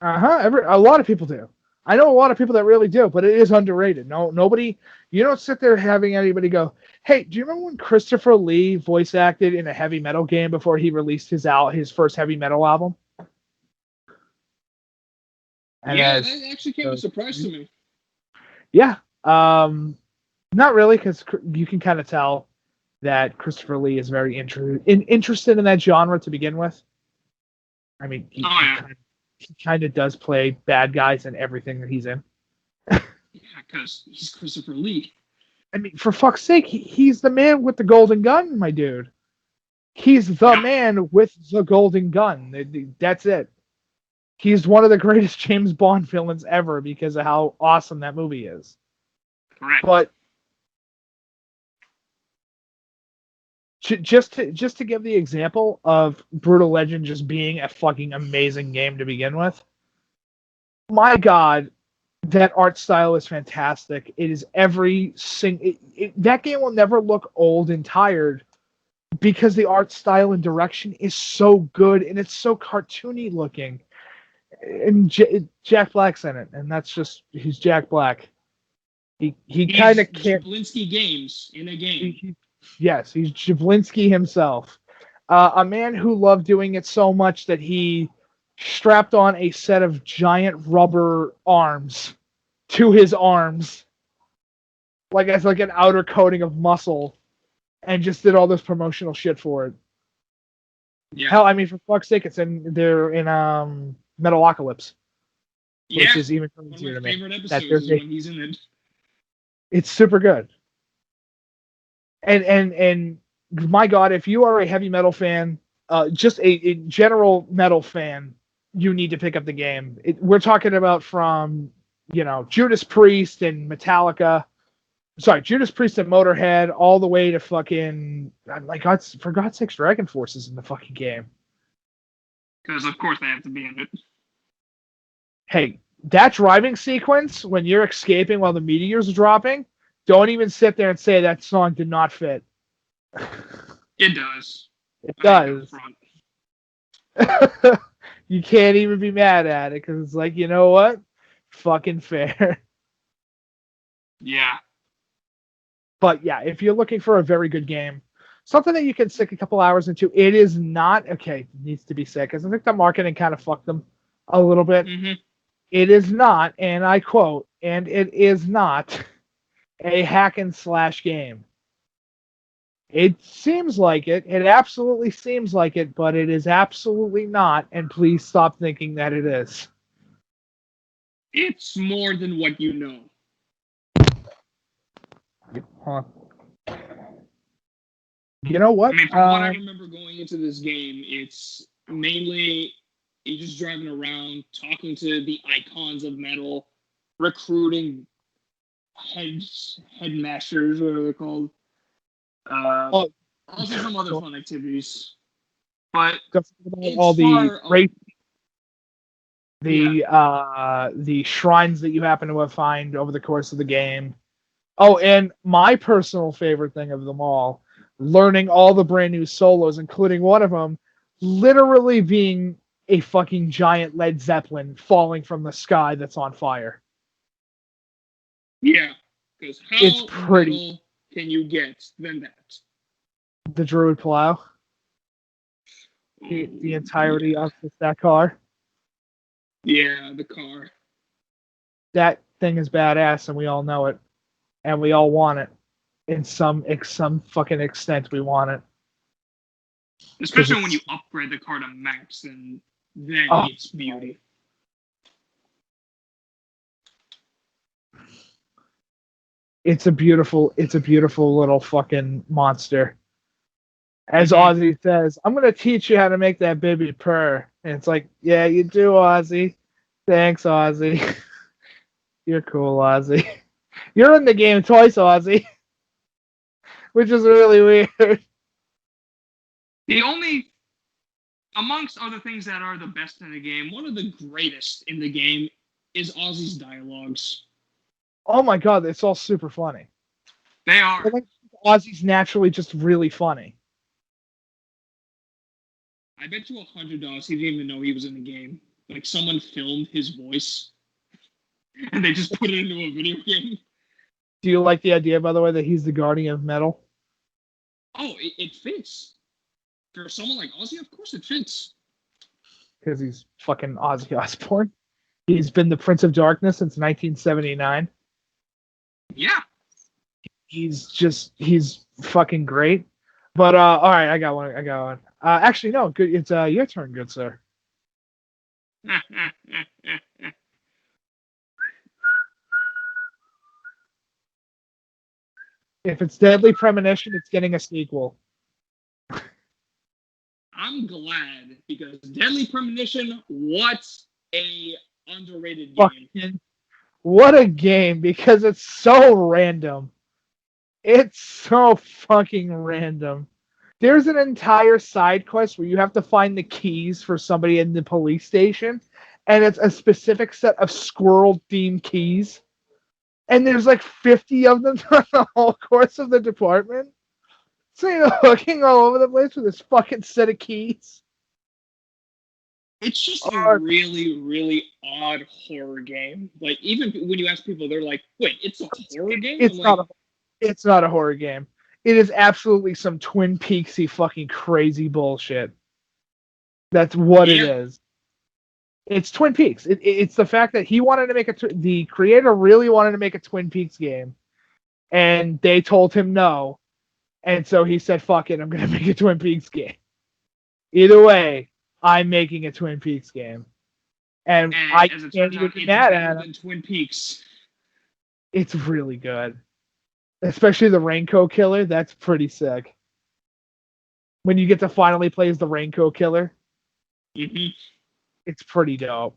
A lot of people do. I know a lot of people that really do, but it is underrated. Nobody. You don't sit there having anybody go, "Hey, do you remember when Christopher Lee voice acted in a heavy metal game before he released his first heavy metal album?" And that actually came as a surprise to me. Yeah, not really, because you can kind of tell that Christopher Lee is very interested in that genre to begin with. I mean, he kind of does play bad guys in everything that he's in. Yeah, because he's Christopher Lee. I mean, for fuck's sake, he's the man with the golden gun, my dude. He's the man with the golden gun. That's it. He's one of the greatest James Bond villains ever because of how awesome that movie is. Correct. But just to give the example of Brutal Legend just being a fucking amazing game to begin with, my God, that art style is fantastic. It is that game will never look old and tired because the art style and direction is so good and it's so cartoony looking. And Jack Black's in it, and that's just he's Jack Black. He kind of can't. Jablinski Games in a game. Yes, he's Jablinski himself. A man who loved doing it so much that he strapped on a set of giant rubber arms to his arms, like as like an outer coating of muscle, and just did all this promotional shit for it. Yeah. Hell, I mean, for fuck's sake, they're in Metalocalypse, which is even one of crazier to my me. favorite episodes is when he's in it. It's super good. And my God, if you are a heavy metal fan, just a general metal fan, you need to pick up the game. We're talking about from, Judas Priest and Metallica. Sorry, Judas Priest and Motorhead, all the way to fucking, for God's sakes, Dragon Force is in the fucking game. Because of course they have to be in it. Hey, that driving sequence when you're escaping while the meteors are dropping, don't even sit there and say that song did not fit. It does. It does. You can't even be mad at it because it's like, you know what? Fucking fair. Yeah. But yeah, if you're looking for a very good game, something that you can stick a couple hours into, it is not, okay, it needs to be said, because I think the marketing kind of fucked them a little bit. Mm-hmm. It is not, and I quote, and it is not a hack and slash game. It seems like it. It absolutely seems like it, but it is absolutely not, and please stop thinking that it is. It's more than what you know. Huh. You know what? I mean, from what I remember going into this game, it's mainly you just driving around, talking to the icons of metal, recruiting headmasters, whatever they're called. Also some other fun activities. But all the shrines that you happen to find over the course of the game. Oh, and my personal favorite thing of them all, learning all the brand new solos, including one of them literally being a fucking giant Led Zeppelin falling from the sky that's on fire. Yeah, because how it's pretty metal can you get than that? The Druid Plow. The entirety of that car. Yeah, the car. That thing is badass, and we all know it. And we all want it. In some fucking extent, we want it. Especially when you upgrade the car to max, and then it's beauty. It's a beautiful little fucking monster. As Ozzy says, I'm gonna teach you how to make that baby purr. And it's like, yeah, you do, Ozzy. Thanks, Ozzy. You're cool, Ozzy. You're in the game twice, Ozzy. Which is really weird. The only, amongst other things that are the best in the game, one of the greatest in the game is Ozzy's dialogues. Oh my God, it's all super funny. They are. I think Ozzy's naturally just really funny. I bet you $100 he didn't even know he was in the game. Like someone filmed his voice, and they just put it into a video game. Do you like the idea, by the way, that he's the guardian of metal? Oh, it fits. For someone like Ozzy, of course it fits. Because he's fucking Ozzy Osbourne. He's been the Prince of Darkness since 1979. Yeah. He's fucking great. But, all right, I got one. Actually, no, good. It's your turn, good sir. If it's Deadly Premonition, it's getting a sequel. I'm glad, because Deadly Premonition, what a underrated game. What a game, because it's so random. It's so fucking random. There's an entire side quest where you have to find the keys for somebody in the police station, and it's a specific set of squirrel-themed keys. And there's like 50 of them throughout the whole course of the department. So you're hooking all over the place with this fucking set of keys. It's just a really, really odd horror game. Like, even when you ask people, they're like, wait, it's a horror game? It's not a horror game. It is absolutely some Twin Peaksy fucking crazy bullshit. That's what it is. It's Twin Peaks. It's the fact that he wanted to make the creator really wanted to make a Twin Peaks game, and they told him no, and so he said, "Fuck it, I'm gonna make a Twin Peaks game." Either way, I'm making a Twin Peaks game, and I as it can't turns even out, be it's mad better at him. than Twin Peaks. It's really good, especially the Raincoat Killer. That's pretty sick. When you get to finally play as the Raincoat Killer, it's pretty dope.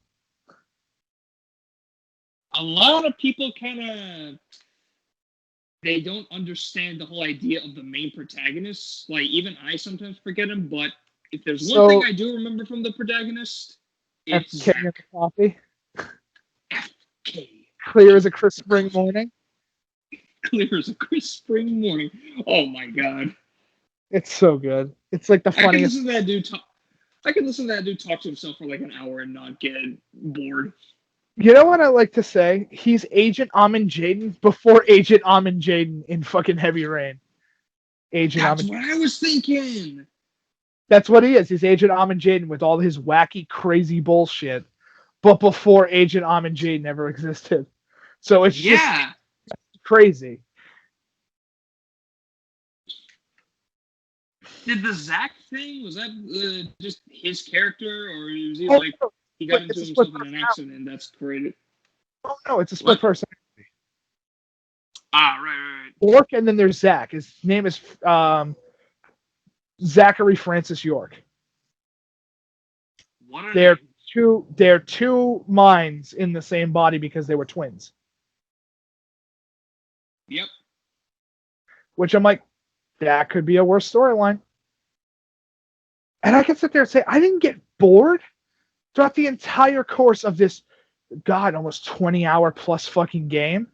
A lot of people they don't understand the whole idea of the main protagonist. Like, even I sometimes forget him, but if there's one thing I do remember from the protagonist, it's FK and the coffee. FK. Clear as a crisp spring morning. Clear as a crisp spring morning. Oh my god. It's so good. It's like the funniest. I could listen to that dude talk to himself for like an hour and not get bored. You know what I like to say? He's Agent Amin Jaden before Agent Amin Jaden in fucking Heavy Rain. That's what I was thinking. That's what he is. He's Agent Amin Jaden with all his wacky, crazy bullshit, but before Agent Amin Jaden ever existed. So it's just crazy. Did the Zach thing, was that just his character, or was he he got into himself in an accident that's created? Oh no, it's a split personality. Right. York, and then there's Zach. His name is Zachary Francis York. They're two minds in the same body because they were twins. Yep. Which I'm like, that could be a worse storyline. And I can sit there and say, I didn't get bored throughout the entire course of this, almost 20-hour plus fucking game,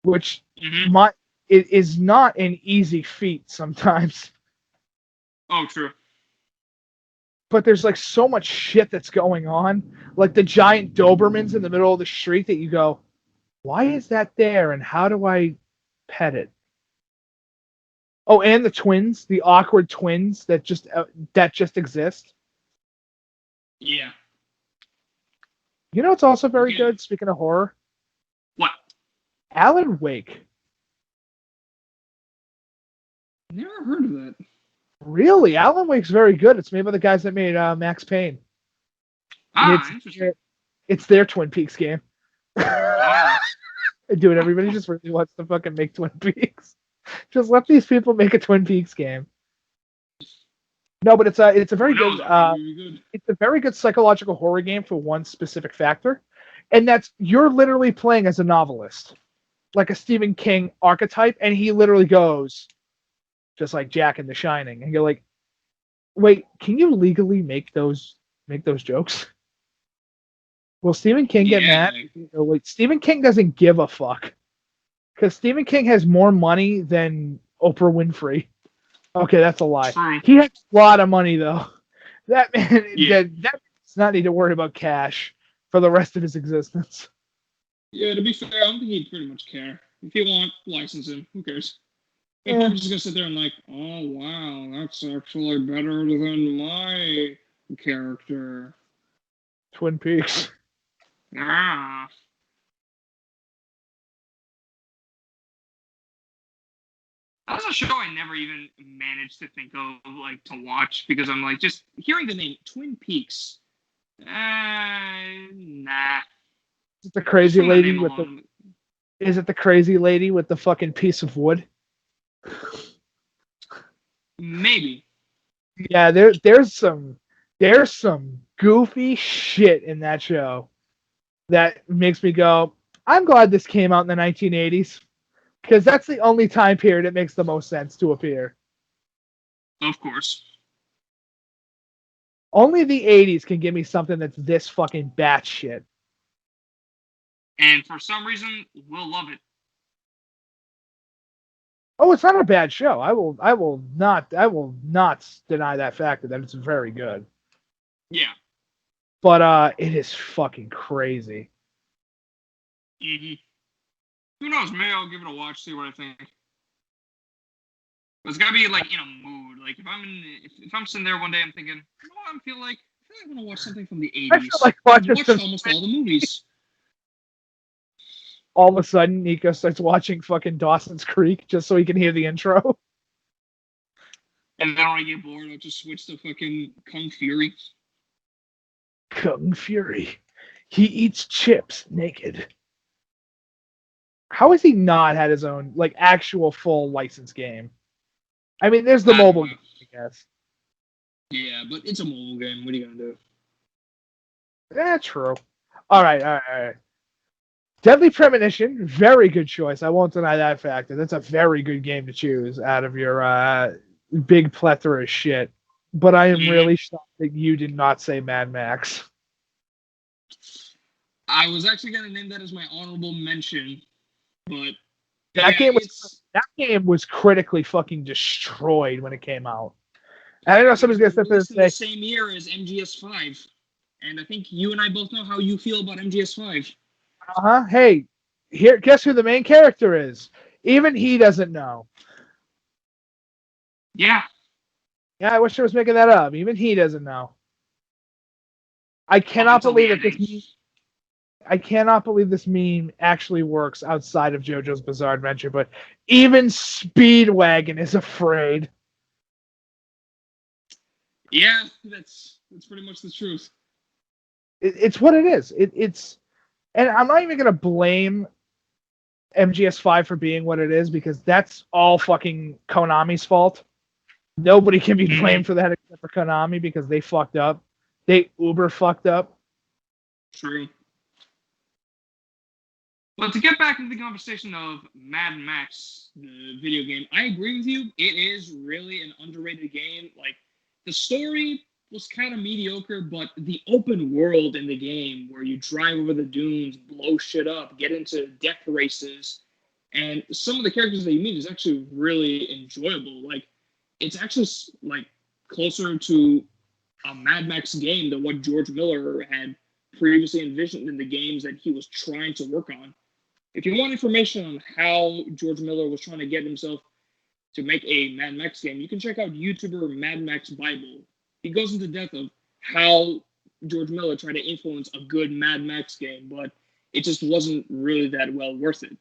which it is not an easy feat sometimes. Oh, true. But there's like so much shit that's going on. Like the giant Dobermans in the middle of the street that you go, why is that there and how do I pet it? Oh, and the twins, the awkward twins that just exist. Yeah. You know, it's also very good. Speaking of horror, what? Alan Wake. Never heard of that. Really, Alan Wake's very good. It's made by the guys that made Max Payne. Interesting. It's their Twin Peaks game. Dude, everybody just really wants to fucking make Twin Peaks. Just let these people make a Twin Peaks game. No, but it's a very good. It's a very good psychological horror game for one specific factor, and that's you're literally playing as a novelist, like a Stephen King archetype, and he literally goes, just like Jack in The Shining, and you're like, wait, can you legally make those jokes? Will Stephen King get mad? Wait, Stephen King doesn't give a fuck. Because Stephen King has more money than Oprah Winfrey. Okay, that's a lie. He has a lot of money, though. That man that does not need to worry about cash for the rest of his existence. Yeah, to be fair, I don't think he'd pretty much care. If you want, license him. Who cares? I'm just going to sit there and like, oh, wow, that's actually better than my character. Twin Peaks. That's a show I never even managed to think of, like, to watch, because I'm like, just hearing the name Twin Peaks. Nah. Is it the crazy lady with Is it the crazy lady with the fucking piece of wood? Maybe. Yeah, there's some goofy shit in that show that makes me go, I'm glad this came out in the 1980s. Because that's the only time period it makes the most sense to appear. Of course. Only the 80s can give me something that's this fucking batshit. And for some reason, we'll love it. Oh, it's not a bad show. I will not deny that fact that it's very good. Yeah. But it is fucking crazy. Mm-hmm. Who knows? Maybe I'll give it a watch, see what I think. But it's gotta be like in a mood. Like if I'm sitting there one day, I'm thinking, you know what I feel like I want to watch something from the I 80s. feel like I've watching watched some- almost all the movies. All of a sudden, Nico starts watching fucking Dawson's Creek just so he can hear the intro. And then when I get bored, I'll just switch to fucking Kung Fury. Kung Fury. He eats chips naked. How has he not had his own, like, actual full license game? I mean, there's the I don't mobile know. game, I guess. Yeah, but it's a mobile game. What are you gonna do? Yeah, true. All right. Deadly Premonition, very good choice. I won't deny that factor. That's a very good game to choose out of your big plethora of shit. But I am really shocked that you did not say Mad Max. I was actually gonna name that as my honorable mention, but That game was critically fucking destroyed when it came out. And I know somebody's gonna sit there and it's in the say, same year as MGS5, and I think you and I both know how you feel about MGS5. Hey, here, guess who the main character is? Even he doesn't know. Yeah, Yeah, I wish I was making that up. Even he doesn't know. I cannot believe that I cannot believe this meme actually works outside of JoJo's Bizarre Adventure, but even Speedwagon is afraid. yeah, that's pretty much the truth. It's what it is. It's, and I'm not even gonna blame MGS5 for being what it is because that's all fucking Konami's fault. Nobody can be blamed for that except for Konami because they fucked up. They uber fucked up. True. But to get back into the conversation of Mad Max, the video game, I agree with you. It is really an underrated game. Like, the story was kind of mediocre, but the open world in the game where you drive over the dunes, blow shit up, get into death races, and some of the characters that you meet is actually really enjoyable. Like, it's actually, like, closer to a Mad Max game than what George Miller had previously envisioned in the games that he was trying to work on. If you want information on how George Miller was trying to get himself to make a Mad Max game, you can check out YouTuber Mad Max Bible. He goes into depth of how George Miller tried to influence a good Mad Max game, but it just wasn't really that well worth it.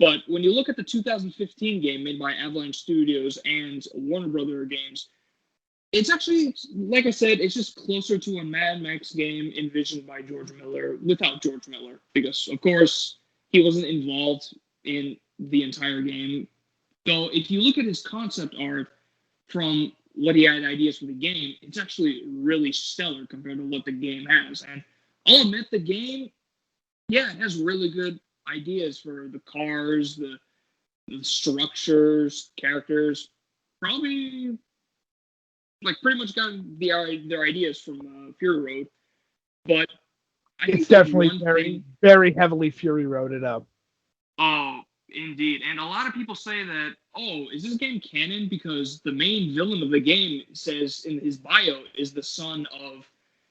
But when you look at the 2015 game made by Avalanche Studios and Warner Brother Games, it's actually, like I said, it's just closer to a Mad Max game envisioned by George Miller without George Miller. Because, of course, he wasn't involved in the entire game. So if you look at his concept art from what he had ideas for the game, it's actually really stellar compared to what the game has. And I'll admit the game, yeah, it has really good ideas for the cars, the structures, characters. Probably, like, pretty much got their ideas from Fury Road. But I think It's definitely very heavily Fury Roaded up. Oh, indeed. And a lot of people say that, oh, is this game canon? Because the main villain of the game says in his bio is the son of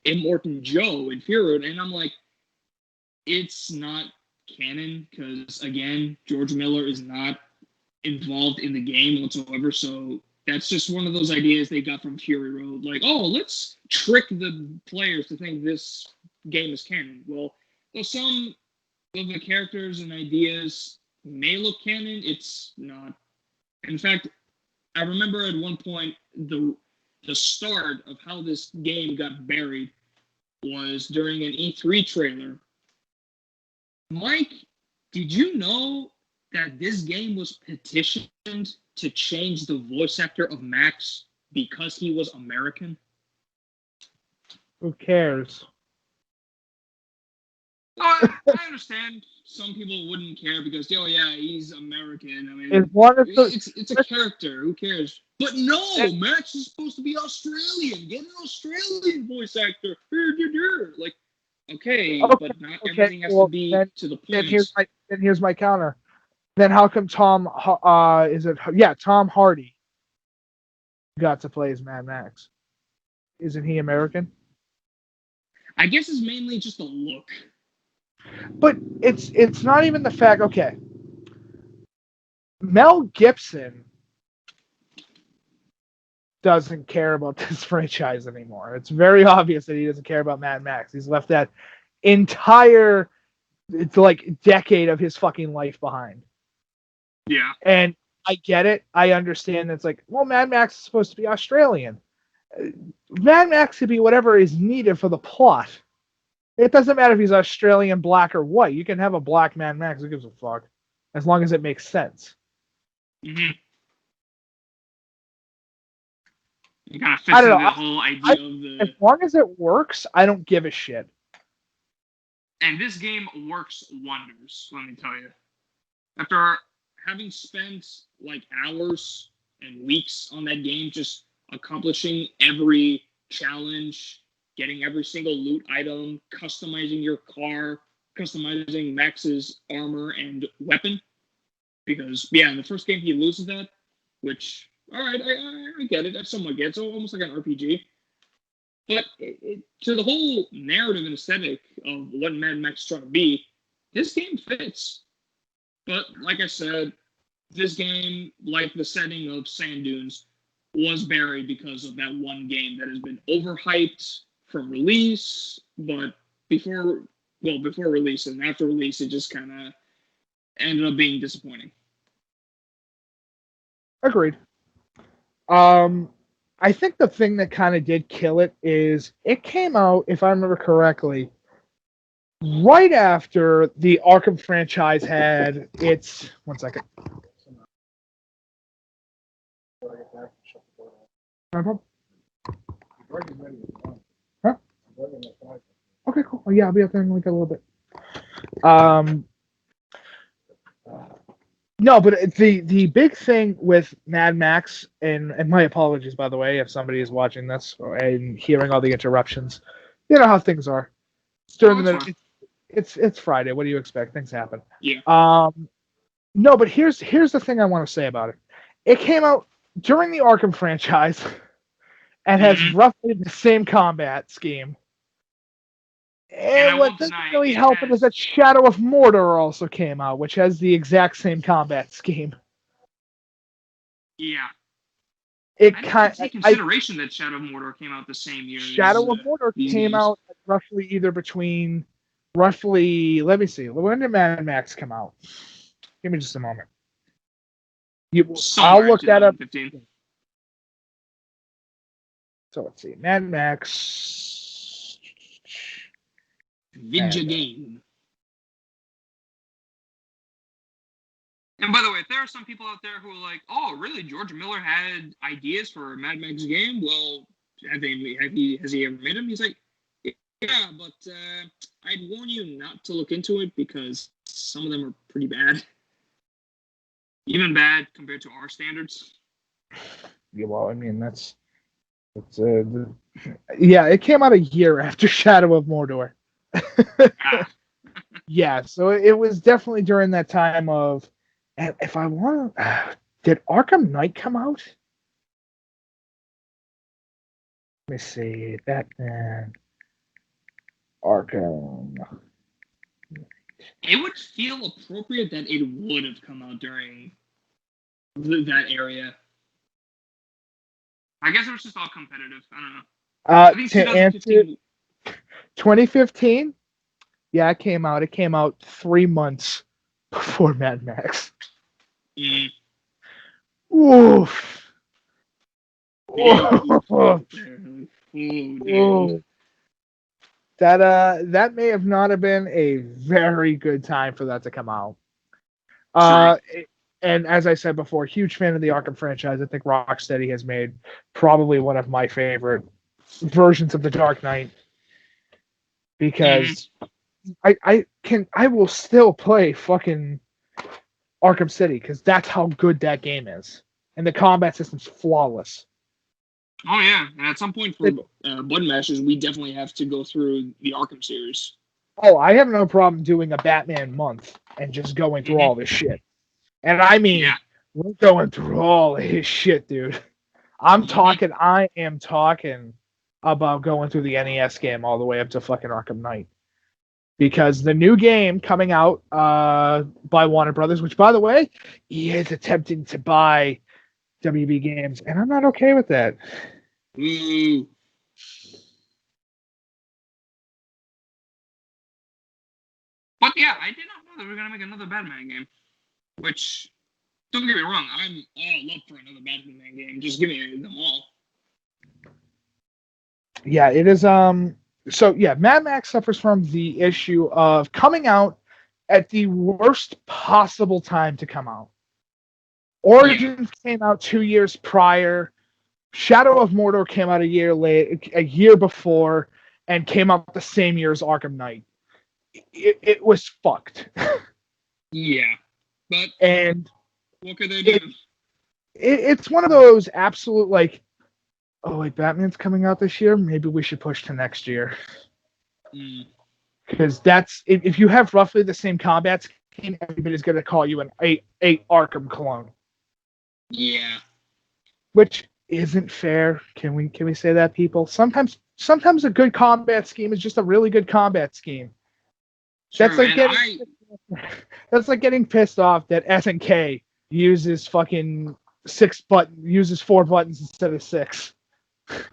Immortan Joe in Fury Road. And I'm like, it's not canon because, again, George Miller is not involved in the game whatsoever. So that's just one of those ideas they got from Fury Road. Like, oh, let's trick the players to think this game is canon. Well, some of the characters and ideas may look canon. It's not. In fact, I remember at one point the start of how this game got buried was during an E3 trailer. Mike, did you know that this game was petitioned to change the voice actor of Max because he was American? Who cares? I understand some people wouldn't care because, oh yeah, he's American. I mean, it's a character. Who cares? But no, Max is supposed to be Australian. Get an Australian voice actor. Like, okay, but not everything has to be to the point. Here's my counter. Then how come Tom Hardy got to play as Mad Max? Isn't he American? I guess it's mainly just a look. But it's not even the fact. Okay, Mel Gibson doesn't care about this franchise anymore. It's very obvious that he doesn't care about Mad Max. He's left that entire decade of his fucking life behind. Yeah. And I get it. I understand that it's like, well, Mad Max is supposed to be Australian. Mad Max could be whatever is needed for the plot. It doesn't matter if he's Australian, black, or white. You can have a black Mad Max. Who gives a fuck? As long as it makes sense. Mm-hmm. It kind of fits into the whole idea of the... As long as it works, I don't give a shit. And this game works wonders, let me tell you. After having spent like hours and weeks on that game, just accomplishing every challenge, getting every single loot item, customizing your car, customizing Max's armor and weapon. Because, yeah, in the first game he loses that, which, alright, I get it. I somewhat get it. It's almost like an RPG. But to the whole narrative and aesthetic of what Mad Max is trying to be, this game fits. But like I said, this game, like the setting of Sand Dunes, was buried because of that one game that has been overhyped from release, but before release and after release, it just kind of ended up being disappointing. Agreed. I think the thing that kind of did kill it is it came out, if I remember correctly, right after the Arkham franchise had its... One second. Huh? Okay, cool. Oh, yeah, I'll be up there in like a little bit. No, but the big thing with Mad Max, and my apologies, by the way, if somebody is watching this and hearing all the interruptions. You know how things are. It's during the middle. It's Friday. What do you expect? Things happen. Yeah. No, but here's the thing I want to say about it. It came out during the Arkham franchise and has roughly the same combat scheme. And what doesn't really help it is that Shadow of Mordor also came out, which has the exact same combat scheme. Yeah. It kind of consideration that Shadow of Mordor came out the same year. Shadow of Mordor came out roughly either between let me see, when did Mad Max come out? Give me just a moment. I'll look that up. So let's see, Mad Max. Ninja game. And by the way, if there are some people out there who are like, "Oh, really? George Miller had ideas for a Mad Max game? Well, has he ever made them?" He's like, "Yeah, but I'd warn you not to look into it because some of them are pretty bad, even bad compared to our standards." Yeah, well, I mean yeah, it came out a year after Shadow of Mordor. Yeah, so it was definitely during that time of, if I want to, did Arkham Knight come out? Let me see, Batman, Arkham. It would feel appropriate that it would have come out during that area. I guess it was just all competitive. I don't know. I think to answer 2015, yeah, it came out. It came out 3 months before Mad Max. Mm. Oof. Ooh, that may have not have been a very good time for that to come out. And as I said before, huge fan of the Arkham franchise. I think Rocksteady has made probably one of my favorite versions of the Dark Knight, because I will still play fucking Arkham City because that's how good that game is, and the combat system's flawless. Oh yeah, and at some point for Button Mashers, we definitely have to go through the Arkham series. Oh, I have no problem doing a Batman month and just going through all this shit. And I mean, we're going through all his shit, dude. I am talking about going through the NES game all the way up to fucking Arkham Knight. Because the new game coming out by Warner Brothers, which, by the way, he is attempting to buy WB games, and I'm not okay with that. Ooh. But yeah, I did not know they were gonna make another Batman game. Which, don't get me wrong, I'm all up for another Batman game. Just give me them all. Yeah, it is. So yeah, Mad Max suffers from the issue of coming out at the worst possible time to come out. Origins came out 2 years prior. Shadow of Mordor came out a year before, and came out the same year as Arkham Knight. It was fucked. Yeah, but and what could they do? It's one of those absolute like, oh wait, Batman's coming out this year. Maybe we should push to next year. Because that's if you have roughly the same combat scheme, everybody's going to call you an eight Arkham clone. Yeah, which isn't fair. Can we say that, people? Sometimes a good combat scheme is just a really good combat scheme. True, that's like getting pissed off that SNK uses fucking 4 buttons instead of 6.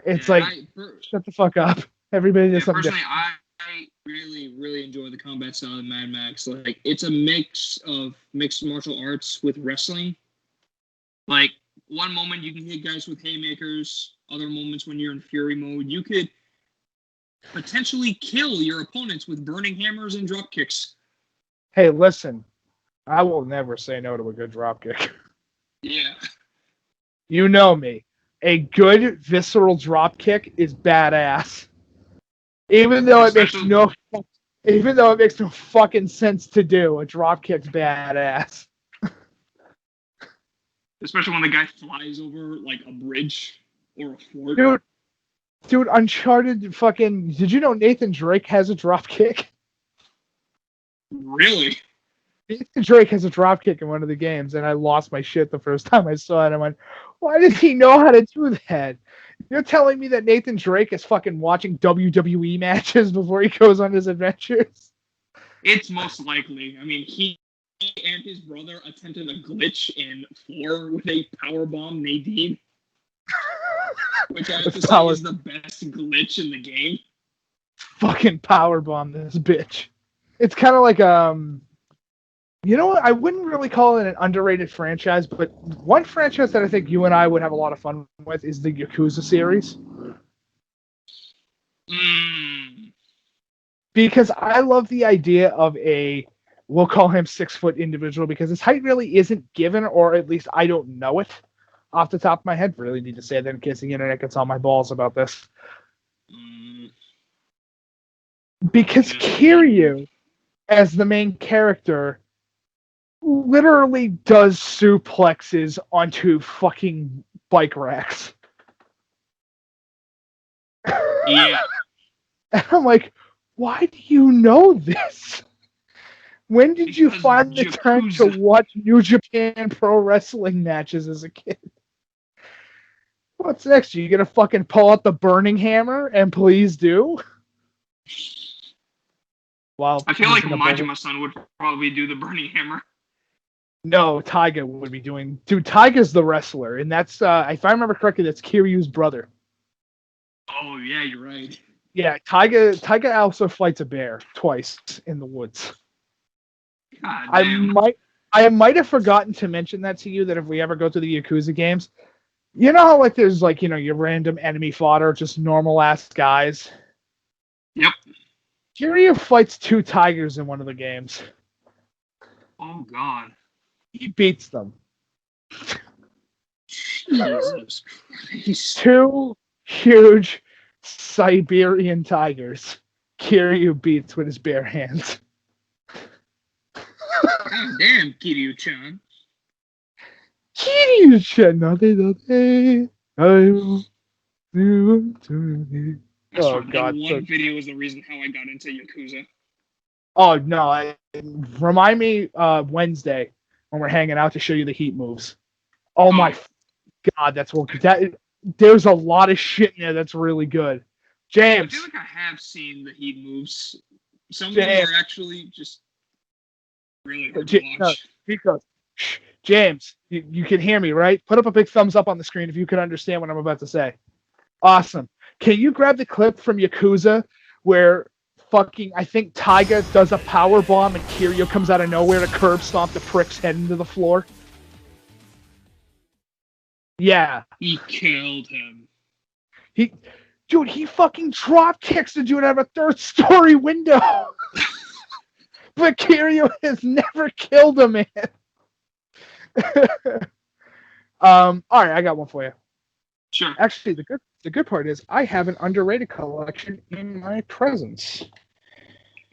It's shut the fuck up. Everybody does something personally, different. I really, really enjoy the combat style of Mad Max. Like, it's a mix of mixed martial arts with wrestling. Like, one moment you can hit guys with haymakers, other moments when you're in fury mode, you could potentially kill your opponents with burning hammers and drop kicks. Hey, listen, I will never say no to a good drop kick. Yeah. You know me. A good visceral drop kick is badass. Even though it makes no fucking sense to do, a drop kick's badass. Especially when the guy flies over like a bridge or a fort. Dude, Uncharted fucking... Did you know Nathan Drake has a drop kick? Really? Nathan Drake has a drop kick in one of the games, and I lost my shit the first time I saw it. I went, why does he know how to do that? You're telling me that Nathan Drake is fucking watching WWE matches before he goes on his adventures? It's most likely. I mean, he and his brother attempted a glitch in 4 with a powerbomb Nadine. Which I have to say is the best glitch in the game. Fucking powerbomb this bitch. It's kind of like, you know what? I wouldn't really call it an underrated franchise, but one franchise that I think you and I would have a lot of fun with is the Yakuza series. Because I love the idea of we'll call him 6-foot individual, because his height really isn't given, or at least I don't know it off the top of my head. Really need to say that in case the internet gets on my balls about this. Because Kiryu, as the main character, literally does suplexes onto fucking bike racks. Yeah. And I'm like, why do you know this? When did you find the time to watch New Japan Pro Wrestling matches as a kid? What's next? Are you gonna fucking pull out the burning hammer? And please do. Well, I feel like Majima-san would probably do the burning hammer. No, Taiga would be doing... Dude, Taiga's the wrestler, and that's, if I remember correctly, that's Kiryu's brother. Oh, yeah, you're right. Yeah, Taiga also fights a bear twice in the woods. God damn. I might have forgotten to mention that to you, that if we ever go to the Yakuza games, you know how, like, there's, like, you know, your random enemy fodder, just normal-ass guys? Yep. Kiryu fights 2 tigers in one of the games. Oh, God. He beats them. Jesus Christ. 2 huge Siberian tigers. Kiryu beats with his bare hands. God damn, Kiryu-chan. Kiryu-chan, Oh, God. One video was the reason how I got into Yakuza. Oh, no. Remind me Wednesday when we're hanging out to show you the Heat moves. Oh, my God, that's what... There's a lot of shit in there that's really good. James. I feel like I have seen the Heat moves. Some of them are actually just really hard to watch. Nikos, James, you can hear me, right? Put up a big thumbs up on the screen if you can understand what I'm about to say. Awesome. Can you grab the clip from Yakuza where fucking, I think Taiga does a power bomb and Kiryu comes out of nowhere to curb stomp the prick's head into the floor? Yeah. He killed him. Dude, he fucking drop kicks the dude out of a third-story window. But Kiryu has never killed a man. All right, I got one for you. Sure. Actually, the good part is I have an underrated collection in my presence.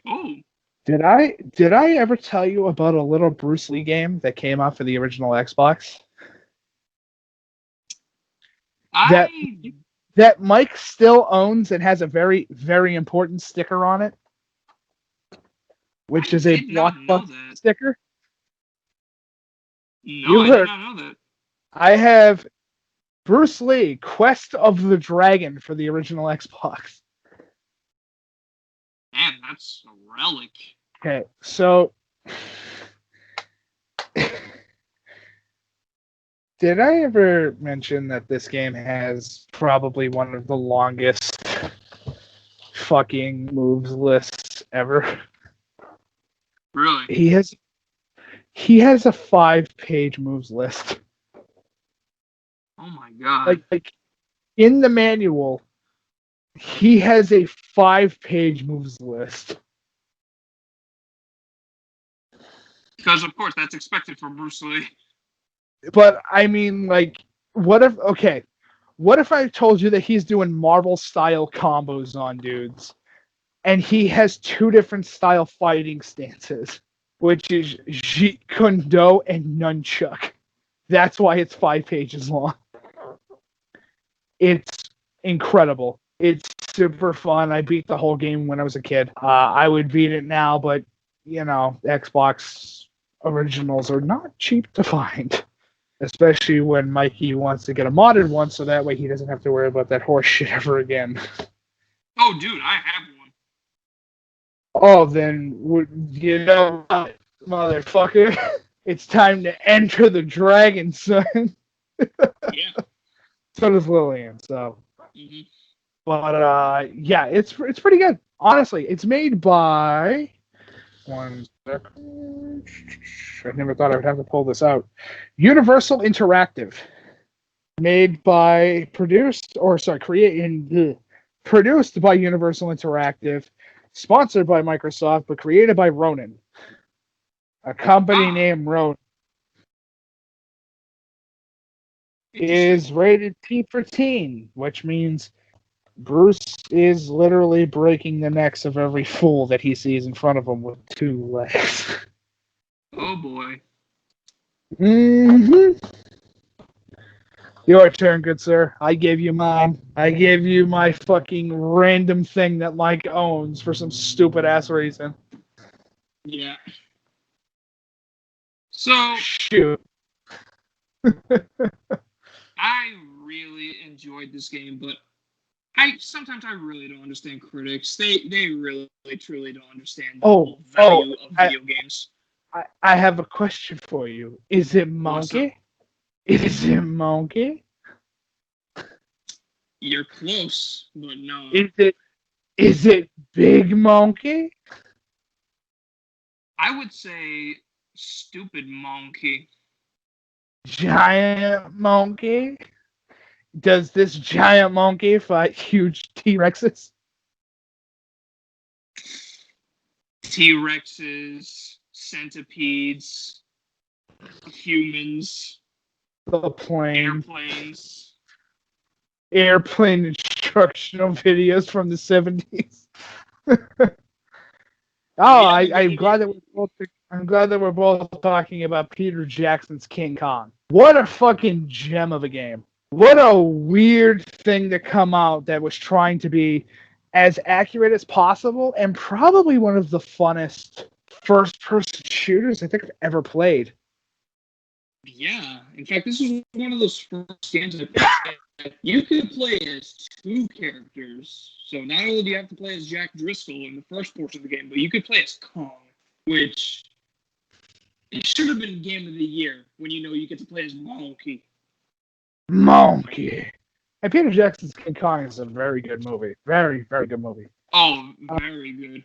Oh. Did I ever tell you about a little Bruce Lee game that came out for the original Xbox? That Mike still owns and has a very, very important sticker on it, which is a Blockbuster sticker. No, I did not know that. I have Bruce Lee, Quest of the Dragon for the original Xbox. Man, that's a relic. Okay, so did I ever mention that this game has probably one of the longest fucking moves lists ever? Really? He has a 5-page moves list. Oh my god. Like in the manual, he has a 5-page moves list. Because of course that's expected from Bruce Lee. But I mean, like, what if I told you that he's doing Marvel style combos on dudes, and he has 2 different style fighting stances, which is Jeet Kune Do and Nunchuck. That's why it's 5 pages long. It's incredible. It's super fun. I beat the whole game when I was a kid. I would beat it now, but you know, Xbox originals are not cheap to find. Especially when Mikey wants to get a modded one, so that way he doesn't have to worry about that horse shit ever again. Oh, dude, I have one. Oh, then, you know what, motherfucker? It's time to enter the dragon, son. Yeah. So does Lillian, so. Mm-hmm. But, yeah, it's pretty good. Honestly, it's made by... One second. I never thought I would have to pull this out. Universal Interactive. Produced by Universal Interactive, sponsored by Microsoft, but created by Ronin. A company named Ronin. Is rated T for teen, which means Bruce is literally breaking the necks of every fool that he sees in front of him with 2 legs. Oh boy. Mm-hmm. Your turn, good sir. I gave you mine. I gave you my fucking random thing that Mike owns for some stupid ass reason. Yeah. So shoot. I really enjoyed this game, but sometimes I really don't understand critics. They really truly don't understand the whole value of video games. I have a question for you. Is it monkey? Is it monkey? You're close, but no. Is it big monkey? I would say stupid monkey. Giant monkey? Does this giant monkey fight huge T-Rexes? T-Rexes, centipedes, humans, the plane, airplane instructional videos from the 70s. I'm glad that we're both talking about Peter Jackson's King Kong. What a fucking gem of a game. What a weird thing to come out that was trying to be as accurate as possible, and probably one of the funnest first-person shooters I think I've ever played. Yeah. In fact, this was one of those first games that you could play as 2 characters. So not only do you have to play as Jack Driscoll in the first portion of the game, but you could play as Kong, which It should have been Game of the Year when you get to play as Monkey. Monkey. And Peter Jackson's King Kong is a very good movie. Very, very good movie. Oh, very good.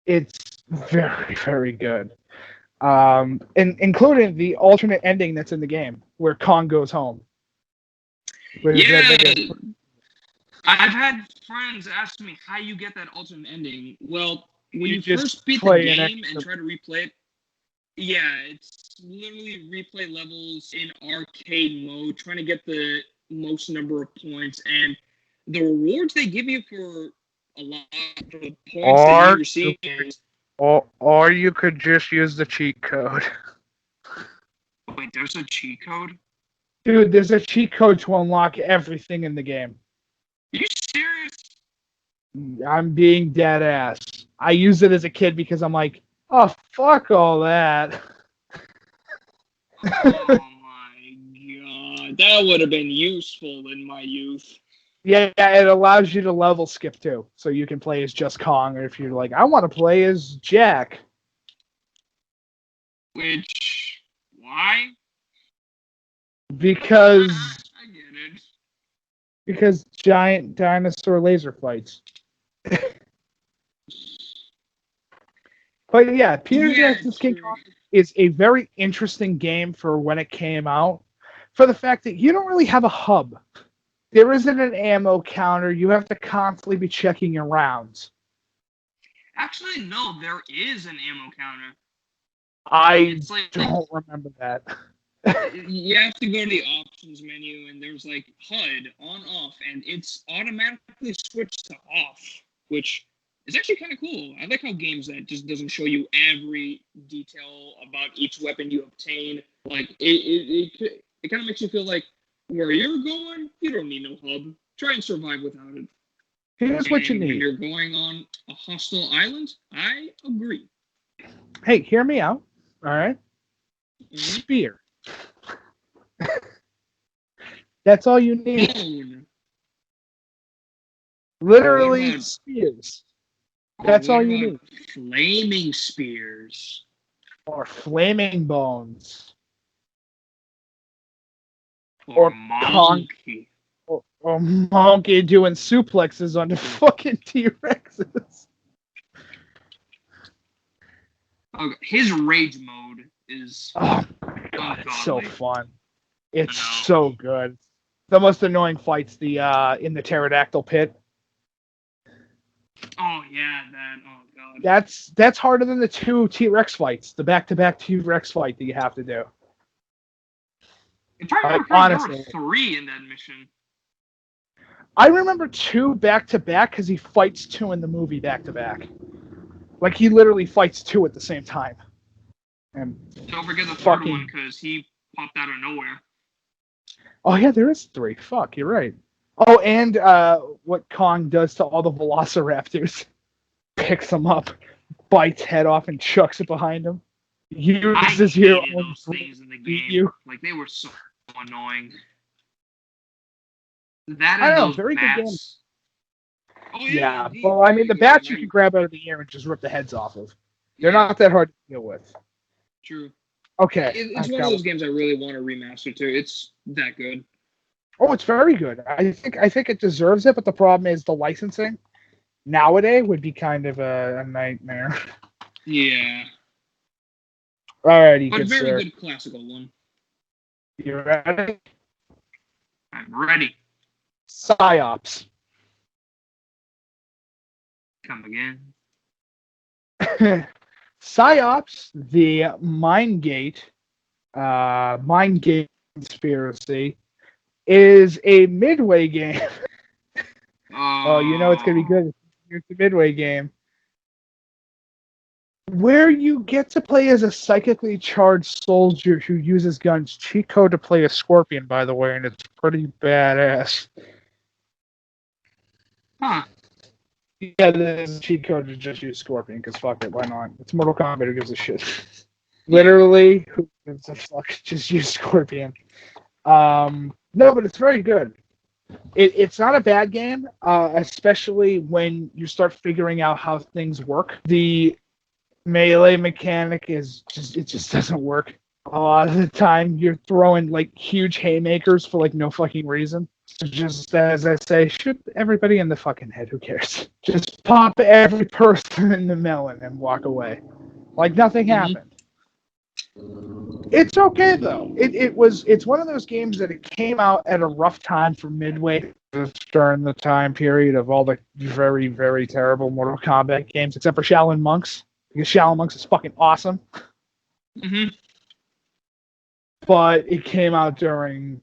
It's very, very good. And including the alternate ending that's in the game, where Kong goes home. Yeah, I've had friends ask me how you get that alternate ending. Well, when you first beat the game and try to replay it, yeah, it's literally replay levels in arcade mode, trying to get the most number of points, and the rewards they give you for a lot of the points that you receive is... Or you could just use the cheat code. Wait, there's a cheat code? Dude, there's a cheat code to unlock everything in the game. Are you serious? I'm being dead ass. I used it as a kid because I'm like, oh, fuck all that. Oh my god. That would have been useful in my youth. Yeah, it allows you to level skip too. So you can play as just Kong, or if you're like, I want to play as Jack. Which, why? Because I get it. Because giant dinosaur laser fights. But yeah, Peter Jackson's King Kong is a very interesting game for when it came out, for the fact that you don't really have a hub. There isn't an ammo counter. You have to constantly be checking your rounds. Actually, no, there is an ammo counter. I don't remember that. You have to go to the options menu, and there's like HUD on off, and it's automatically switched to off, which is actually kind of cool. I like how games that just doesn't show you every detail about each weapon you obtain. Like it kind of makes you feel like where you're going, you don't need no hub. Try and survive without it. Here's what you need. When you're going on a hostile island, I agree. Hey, hear me out. All right. Mm-hmm. Spear. That's all you need. Bone. Literally spears. That's all you need. Flaming spears. Or flaming bones. Or monkey. Or monkey doing suplexes onto fucking T-Rexes. Okay, his rage mode is... Oh my god, it's so fun. It's so good. The most annoying fight's the in the pterodactyl pit. Oh yeah, that. Oh god. That's harder than the 2 T-Rex fights. The back-to-back T-Rex fight that you have to do. If I remember correctly, there were 3 in that mission. I remember 2 back-to-back because he fights 2 in the movie back-to-back. Like he literally fights 2 at the same time. And don't forget the third one because he popped out of nowhere. Oh yeah, there is 3. Fuck, you're right. Oh, and what Kong does to all the Velociraptors. Picks them up, bites head off, and chucks it behind him. Uses your own things in the game. Like, they were so annoying. That and those very bats. Good game. Oh, yeah, well, I mean, the bats you can grab out of the air and just rip the heads off of. They're not that hard to deal with. True. Okay. It's one of those games I really want to remaster too. It's that good. Oh, it's very good. I think it deserves it, but the problem is the licensing nowadays would be kind of a nightmare. Yeah. Alrighty, but good very good classical one. You ready? I'm ready. Psyops. Come again. Psyops, the Mind Gate conspiracy, is a Midway game. Oh, you know it's going to be good. It's a Midway game. Where you get to play as a psychically charged soldier who uses guns. Cheat code to play a scorpion, by the way, and it's pretty badass. Huh. Yeah, there's a cheat code to just use Scorpion, because fuck it, why not? It's Mortal Kombat, who gives a shit? Literally, who gives a fuck? Just use Scorpion. No, but it's very good. It's not a bad game, especially when you start figuring out how things work. The melee mechanic is it just doesn't work. A lot of the time, you're throwing like huge haymakers for like no fucking reason. Just as I say, shoot everybody in the fucking head. Who cares? Just pop every person in the melon and walk away, like nothing happened. It's okay though. It's one of those games that it came out at a rough time for Midway during the time period of all the very, very terrible Mortal Kombat games, except for Shaolin Monks, because Shaolin Monks is fucking awesome. Mm-hmm. But it came out during,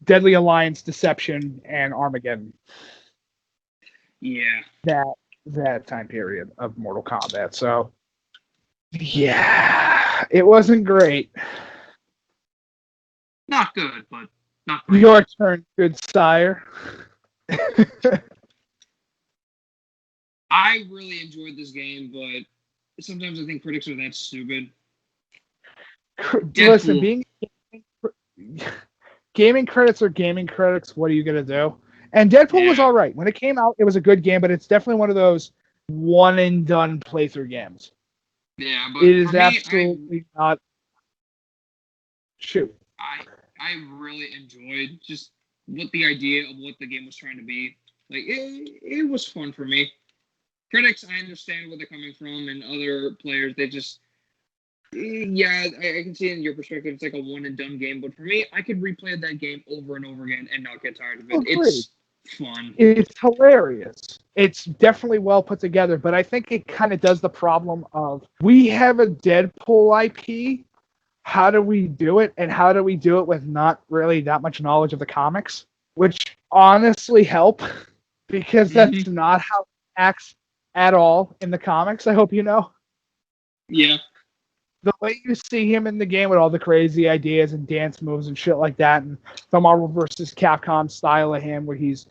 Deadly Alliance, Deception, and Armageddon. Yeah. That time period of Mortal Kombat. So, yeah, it wasn't great. Not good, but not great. Your turn, good sire. I really enjoyed this game, but sometimes I think critics are that stupid. Listen, gaming critics are gaming critics. What are you gonna do? And Deadpool was all right when it came out. It was a good game, but it's definitely one of those one and done playthrough games. Yeah, but it is for absolutely not. Shoot. I really enjoyed just what the idea of what the game was trying to be. Like it was fun for me. Critics, I understand where they're coming from, and other players, they just. Yeah, I can see it in your perspective. It's like a one and done game, but for me, I could replay that game over and over again and not get tired of it. It's fun. It's hilarious. It's definitely well put together, but I think it kind of does the problem of we have a Deadpool IP. How do we do it, and how do we do it with not really that much knowledge of the comics, which honestly help because that's not how it acts at all in the comics. I hope you know. Yeah. The way you see him in the game with all the crazy ideas and dance moves and shit like that, and the Marvel vs. Capcom style of him where he's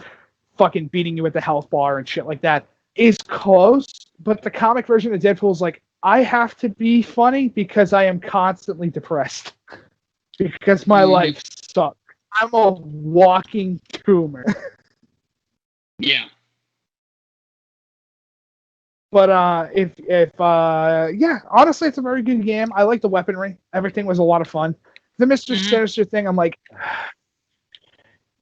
fucking beating you with the health bar and shit like that, is close, but the comic version of Deadpool is like, I have to be funny because I am constantly depressed. Because my life sucks. I'm a walking tumor. Yeah. But honestly, it's a very good game. I like the weaponry. Everything was a lot of fun. The Mr. Sinister thing, I'm like,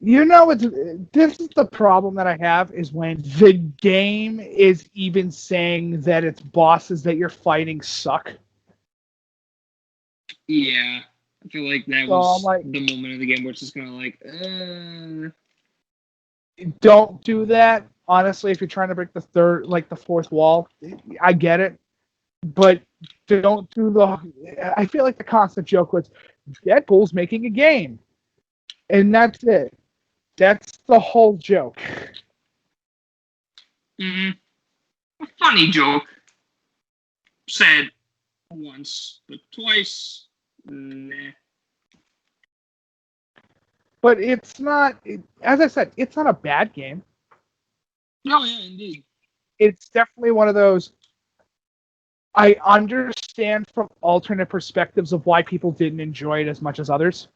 this is the problem that I have is when the game is even saying that its bosses that you're fighting suck. Yeah, I feel like that was the moment of the game where it's just kind of like, don't do that. Honestly, if you're trying to break the fourth wall, I get it. But don't do I feel like the constant joke was, Deadpool's making a game. And that's it. That's the whole joke. A funny joke. Said once, but twice, nah. But it's not, as I said, it's not a bad game. Oh, yeah, indeed. It's definitely one of those, I understand from alternate perspectives of why people didn't enjoy it as much as others.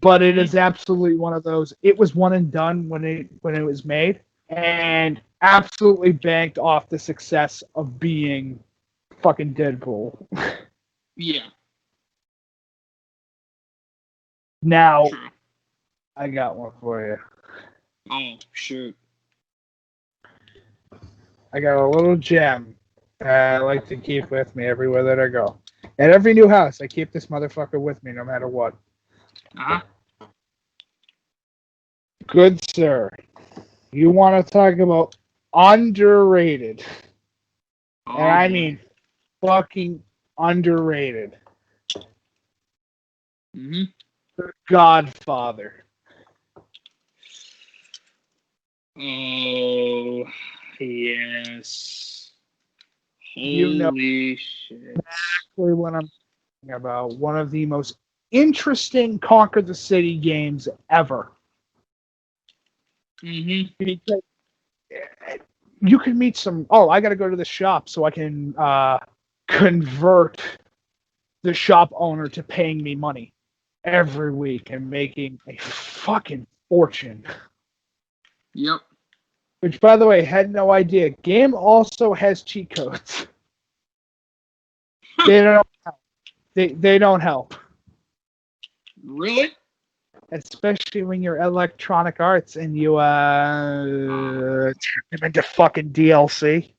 But it is absolutely one of those, it was one and done when it was made, and absolutely banked off the success of being fucking Deadpool. Yeah. Now, True. I got one for you. Oh, shoot. I got a little gem that I like to keep with me everywhere that I go. At every new house, I keep this motherfucker with me no matter what. Uh-huh. Good sir. You want to talk about underrated. And I mean fucking underrated. The Godfather. Oh, yes. Holy shit. Exactly what I'm talking about. One of the most interesting Conquer the City games ever. Because you can meet some. Oh, I got to go to the shop so I can convert the shop owner to paying me money every week and making a fucking fortune. Yep. Which, by the way, had no idea. Game also has cheat codes. They don't help. They don't help. Really? Especially when you're Electronic Arts and you turn them into fucking DLC.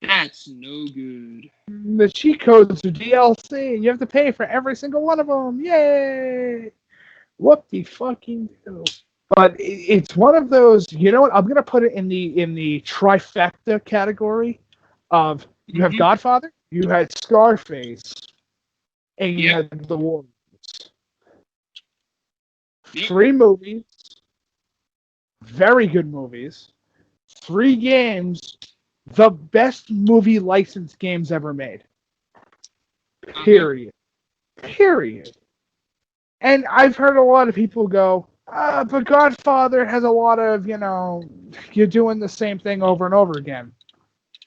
That's no good. The cheat codes are DLC, and you have to pay for every single one of them. Yay! What the fucking do? But it's one of those. You know what? I'm gonna put it in the trifecta category of you have Godfather, you had Scarface, and you had The Warriors. 3 movies, very good movies. 3 games, the best movie licensed games ever made. Period. Period. And I've heard a lot of people go, but Godfather has a lot of, you're doing the same thing over and over again.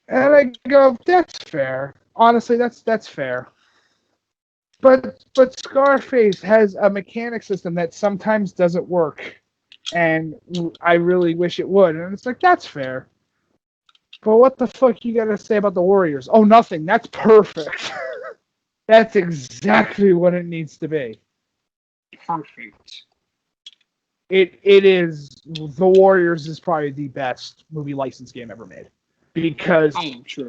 And I go, that's fair. Honestly, that's fair. But Scarface has a mechanic system that sometimes doesn't work. And I really wish it would. And it's like, that's fair. But what the fuck you gotta say about the Warriors? Oh, nothing. That's perfect. That's exactly what it needs to be. Perfect. It is. The Warriors is probably the best movie license game ever made. Because true.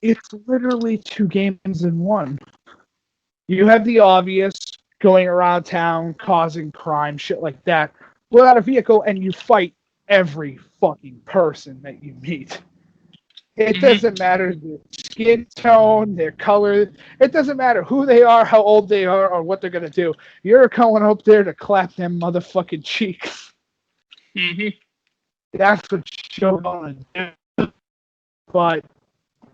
It's literally 2 games in one. You have the obvious going around town, causing crime, shit like that, without a vehicle, and you fight every fucking person that you meet. It doesn't matter their skin tone, their color. It doesn't matter who they are, how old they are, or what they're going to do. You're going up there to clap them motherfucking cheeks. That's what you're going to do. But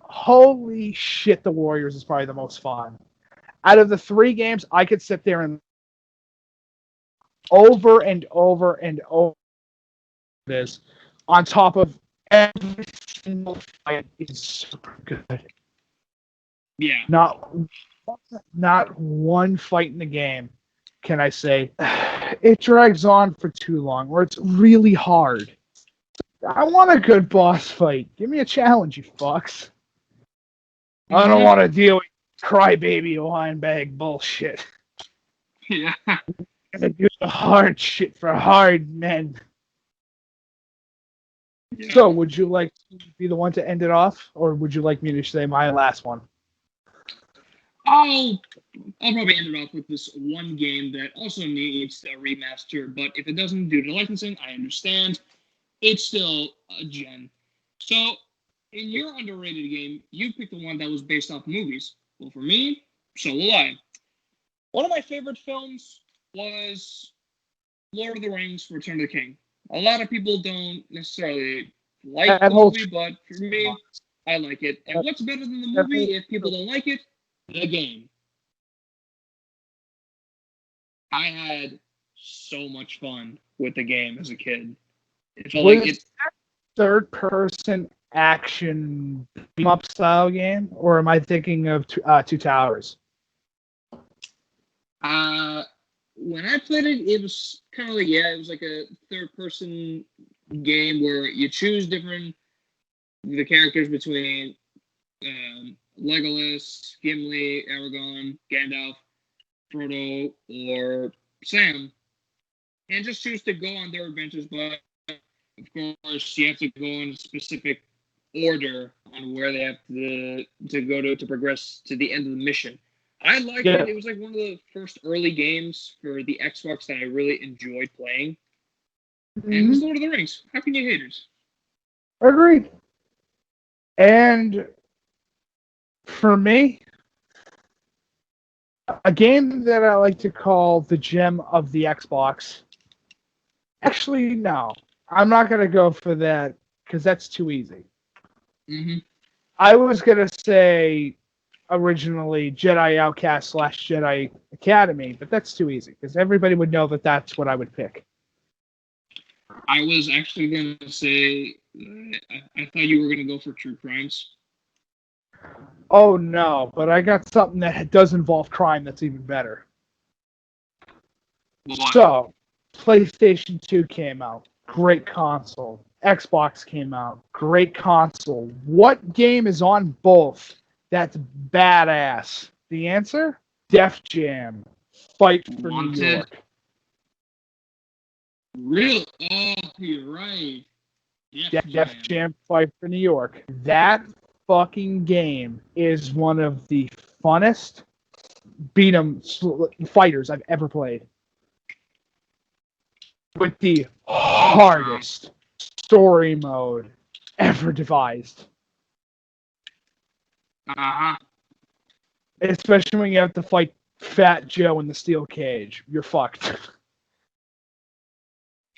holy shit, the Warriors is probably the most fun. Out of the 3 games, I could sit there and over and over and over this on top of every single fight is super good. Yeah. Not one fight in the game can I say it drags on for too long or it's really hard. I want a good boss fight. Give me a challenge, you fucks. I don't want to deal with crybaby wine bag bullshit. Yeah. I do the hard shit for hard men. Yeah. So, would you like to be the one to end it off, or would you like me to say my last one? I'll probably end it off with this one game that also needs a remaster, but if it doesn't due to licensing, I understand. It's still a gem. So, in your underrated game, you picked the one that was based off movies. Well, for me, so will I. One of my favorite films was Lord of the Rings, Return of the King. A lot of people don't necessarily like the movie, but for me, I like it. And what's better than the movie if people don't like it? The game. I had so much fun with the game as a kid. It felt like it's third-person action beat-em-up style game, or am I thinking of Two Towers? When I played it, it was kind of like, it was like a third-person game where you choose the characters between Legolas, Gimli, Aragorn, Gandalf, Frodo, or Sam, and just choose to go on their adventures, but of course, you have to go in a specific order on where they have to go to progress to the end of the mission. I liked it. It was like one of the first early games for the Xbox that I really enjoyed playing. And it was Lord of the Rings. How can you hate it? Agreed. And for me, a game that I like to call the gem of the Xbox. Actually, no. I'm not going to go for that because that's too easy. I was going to say originally Jedi Outcast / Jedi Academy, but that's too easy because everybody would know that that's what I would pick. I was actually going to say, I thought you were going to go for True Crimes. Oh, no, but I got something that does involve crime that's even better. What? So, PlayStation 2 came out. Great console. Xbox came out. Great console. What game is on both That's badass. The answer? Def Jam. Fight for Wanted. New York. Real? Oh, you're right. Def Jam Fight for New York. That fucking game is one of the funnest beat 'em fighters I've ever played. With the hardest story mode ever devised. Uh-huh. Especially when you have to fight Fat Joe in the steel cage. You're fucked.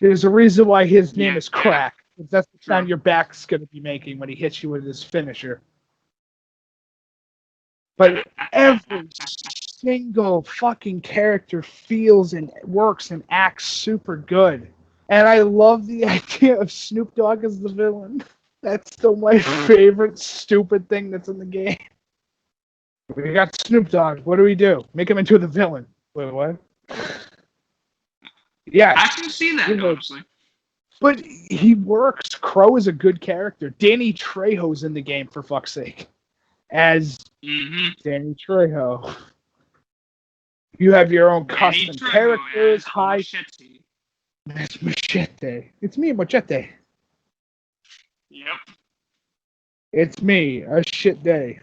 There's a reason why his name is Crack. That's the sound your back's going to be making when he hits you with his finisher. But every single fucking character feels and works and acts super good. And I love the idea of Snoop Dogg as the villain. That's still my favorite stupid thing that's in the game. We got Snoop Dogg. What do we do? Make him into the villain. Wait, what? Yeah. I can see that, honestly. But he works. Crow is a good character. Danny Trejo's in the game, for fuck's sake. As Danny Trejo. You have your own custom characters. High. That's Machete. It's me, Machete. Yep. It's me, a shit day.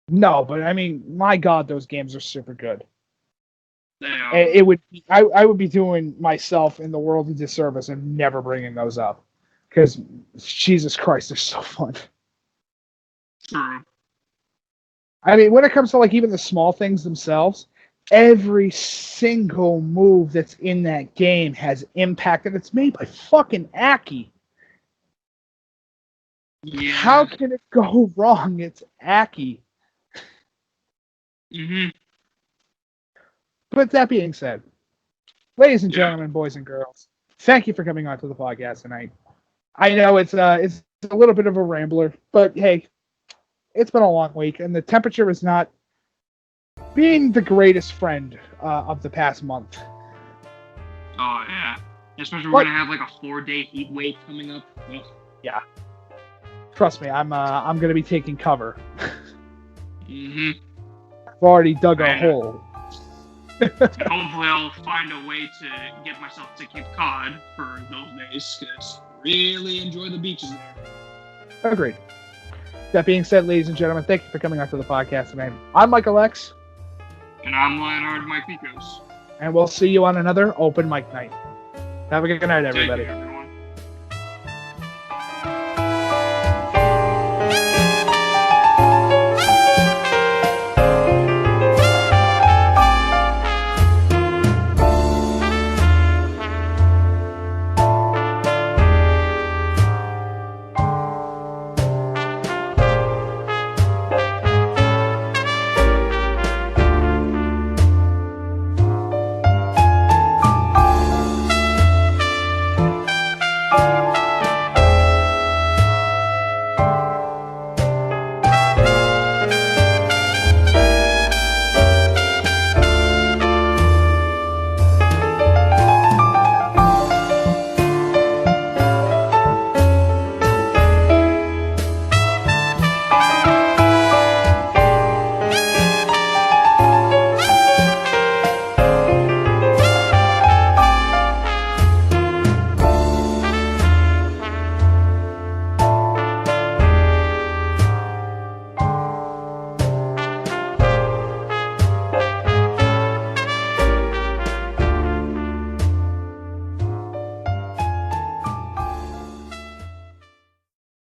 No, but I mean, my God, those games are super good. It would. I would be doing myself in the world a disservice and never bringing those up, because Jesus Christ, they're so fun. True. I mean, when it comes to like even the small things themselves, every single move that's in that game has impact, and it's made by fucking Aki. Yeah. How can it go wrong? It's Aki. But that being said, ladies and gentlemen, boys and girls, thank you for coming on to the podcast tonight. I know it's a little bit of a rambler, but hey, it's been a long week, and the temperature is not being the greatest friend of the past month. Oh yeah, especially we're gonna have like a 4-day heat wave coming up. Ugh. Yeah, trust me, I'm gonna be taking cover. I've already dug a hole. Hopefully I'll find a way to get myself to Cape Cod for those days, because I really enjoy the beaches there. Agreed. That being said, ladies and gentlemen, thank you for coming on to the podcast tonight. I'm Michael X. And I'm Leonard Mike Nikos. And we'll see you on another open mic night. Have a good night, everybody. Take care, everyone.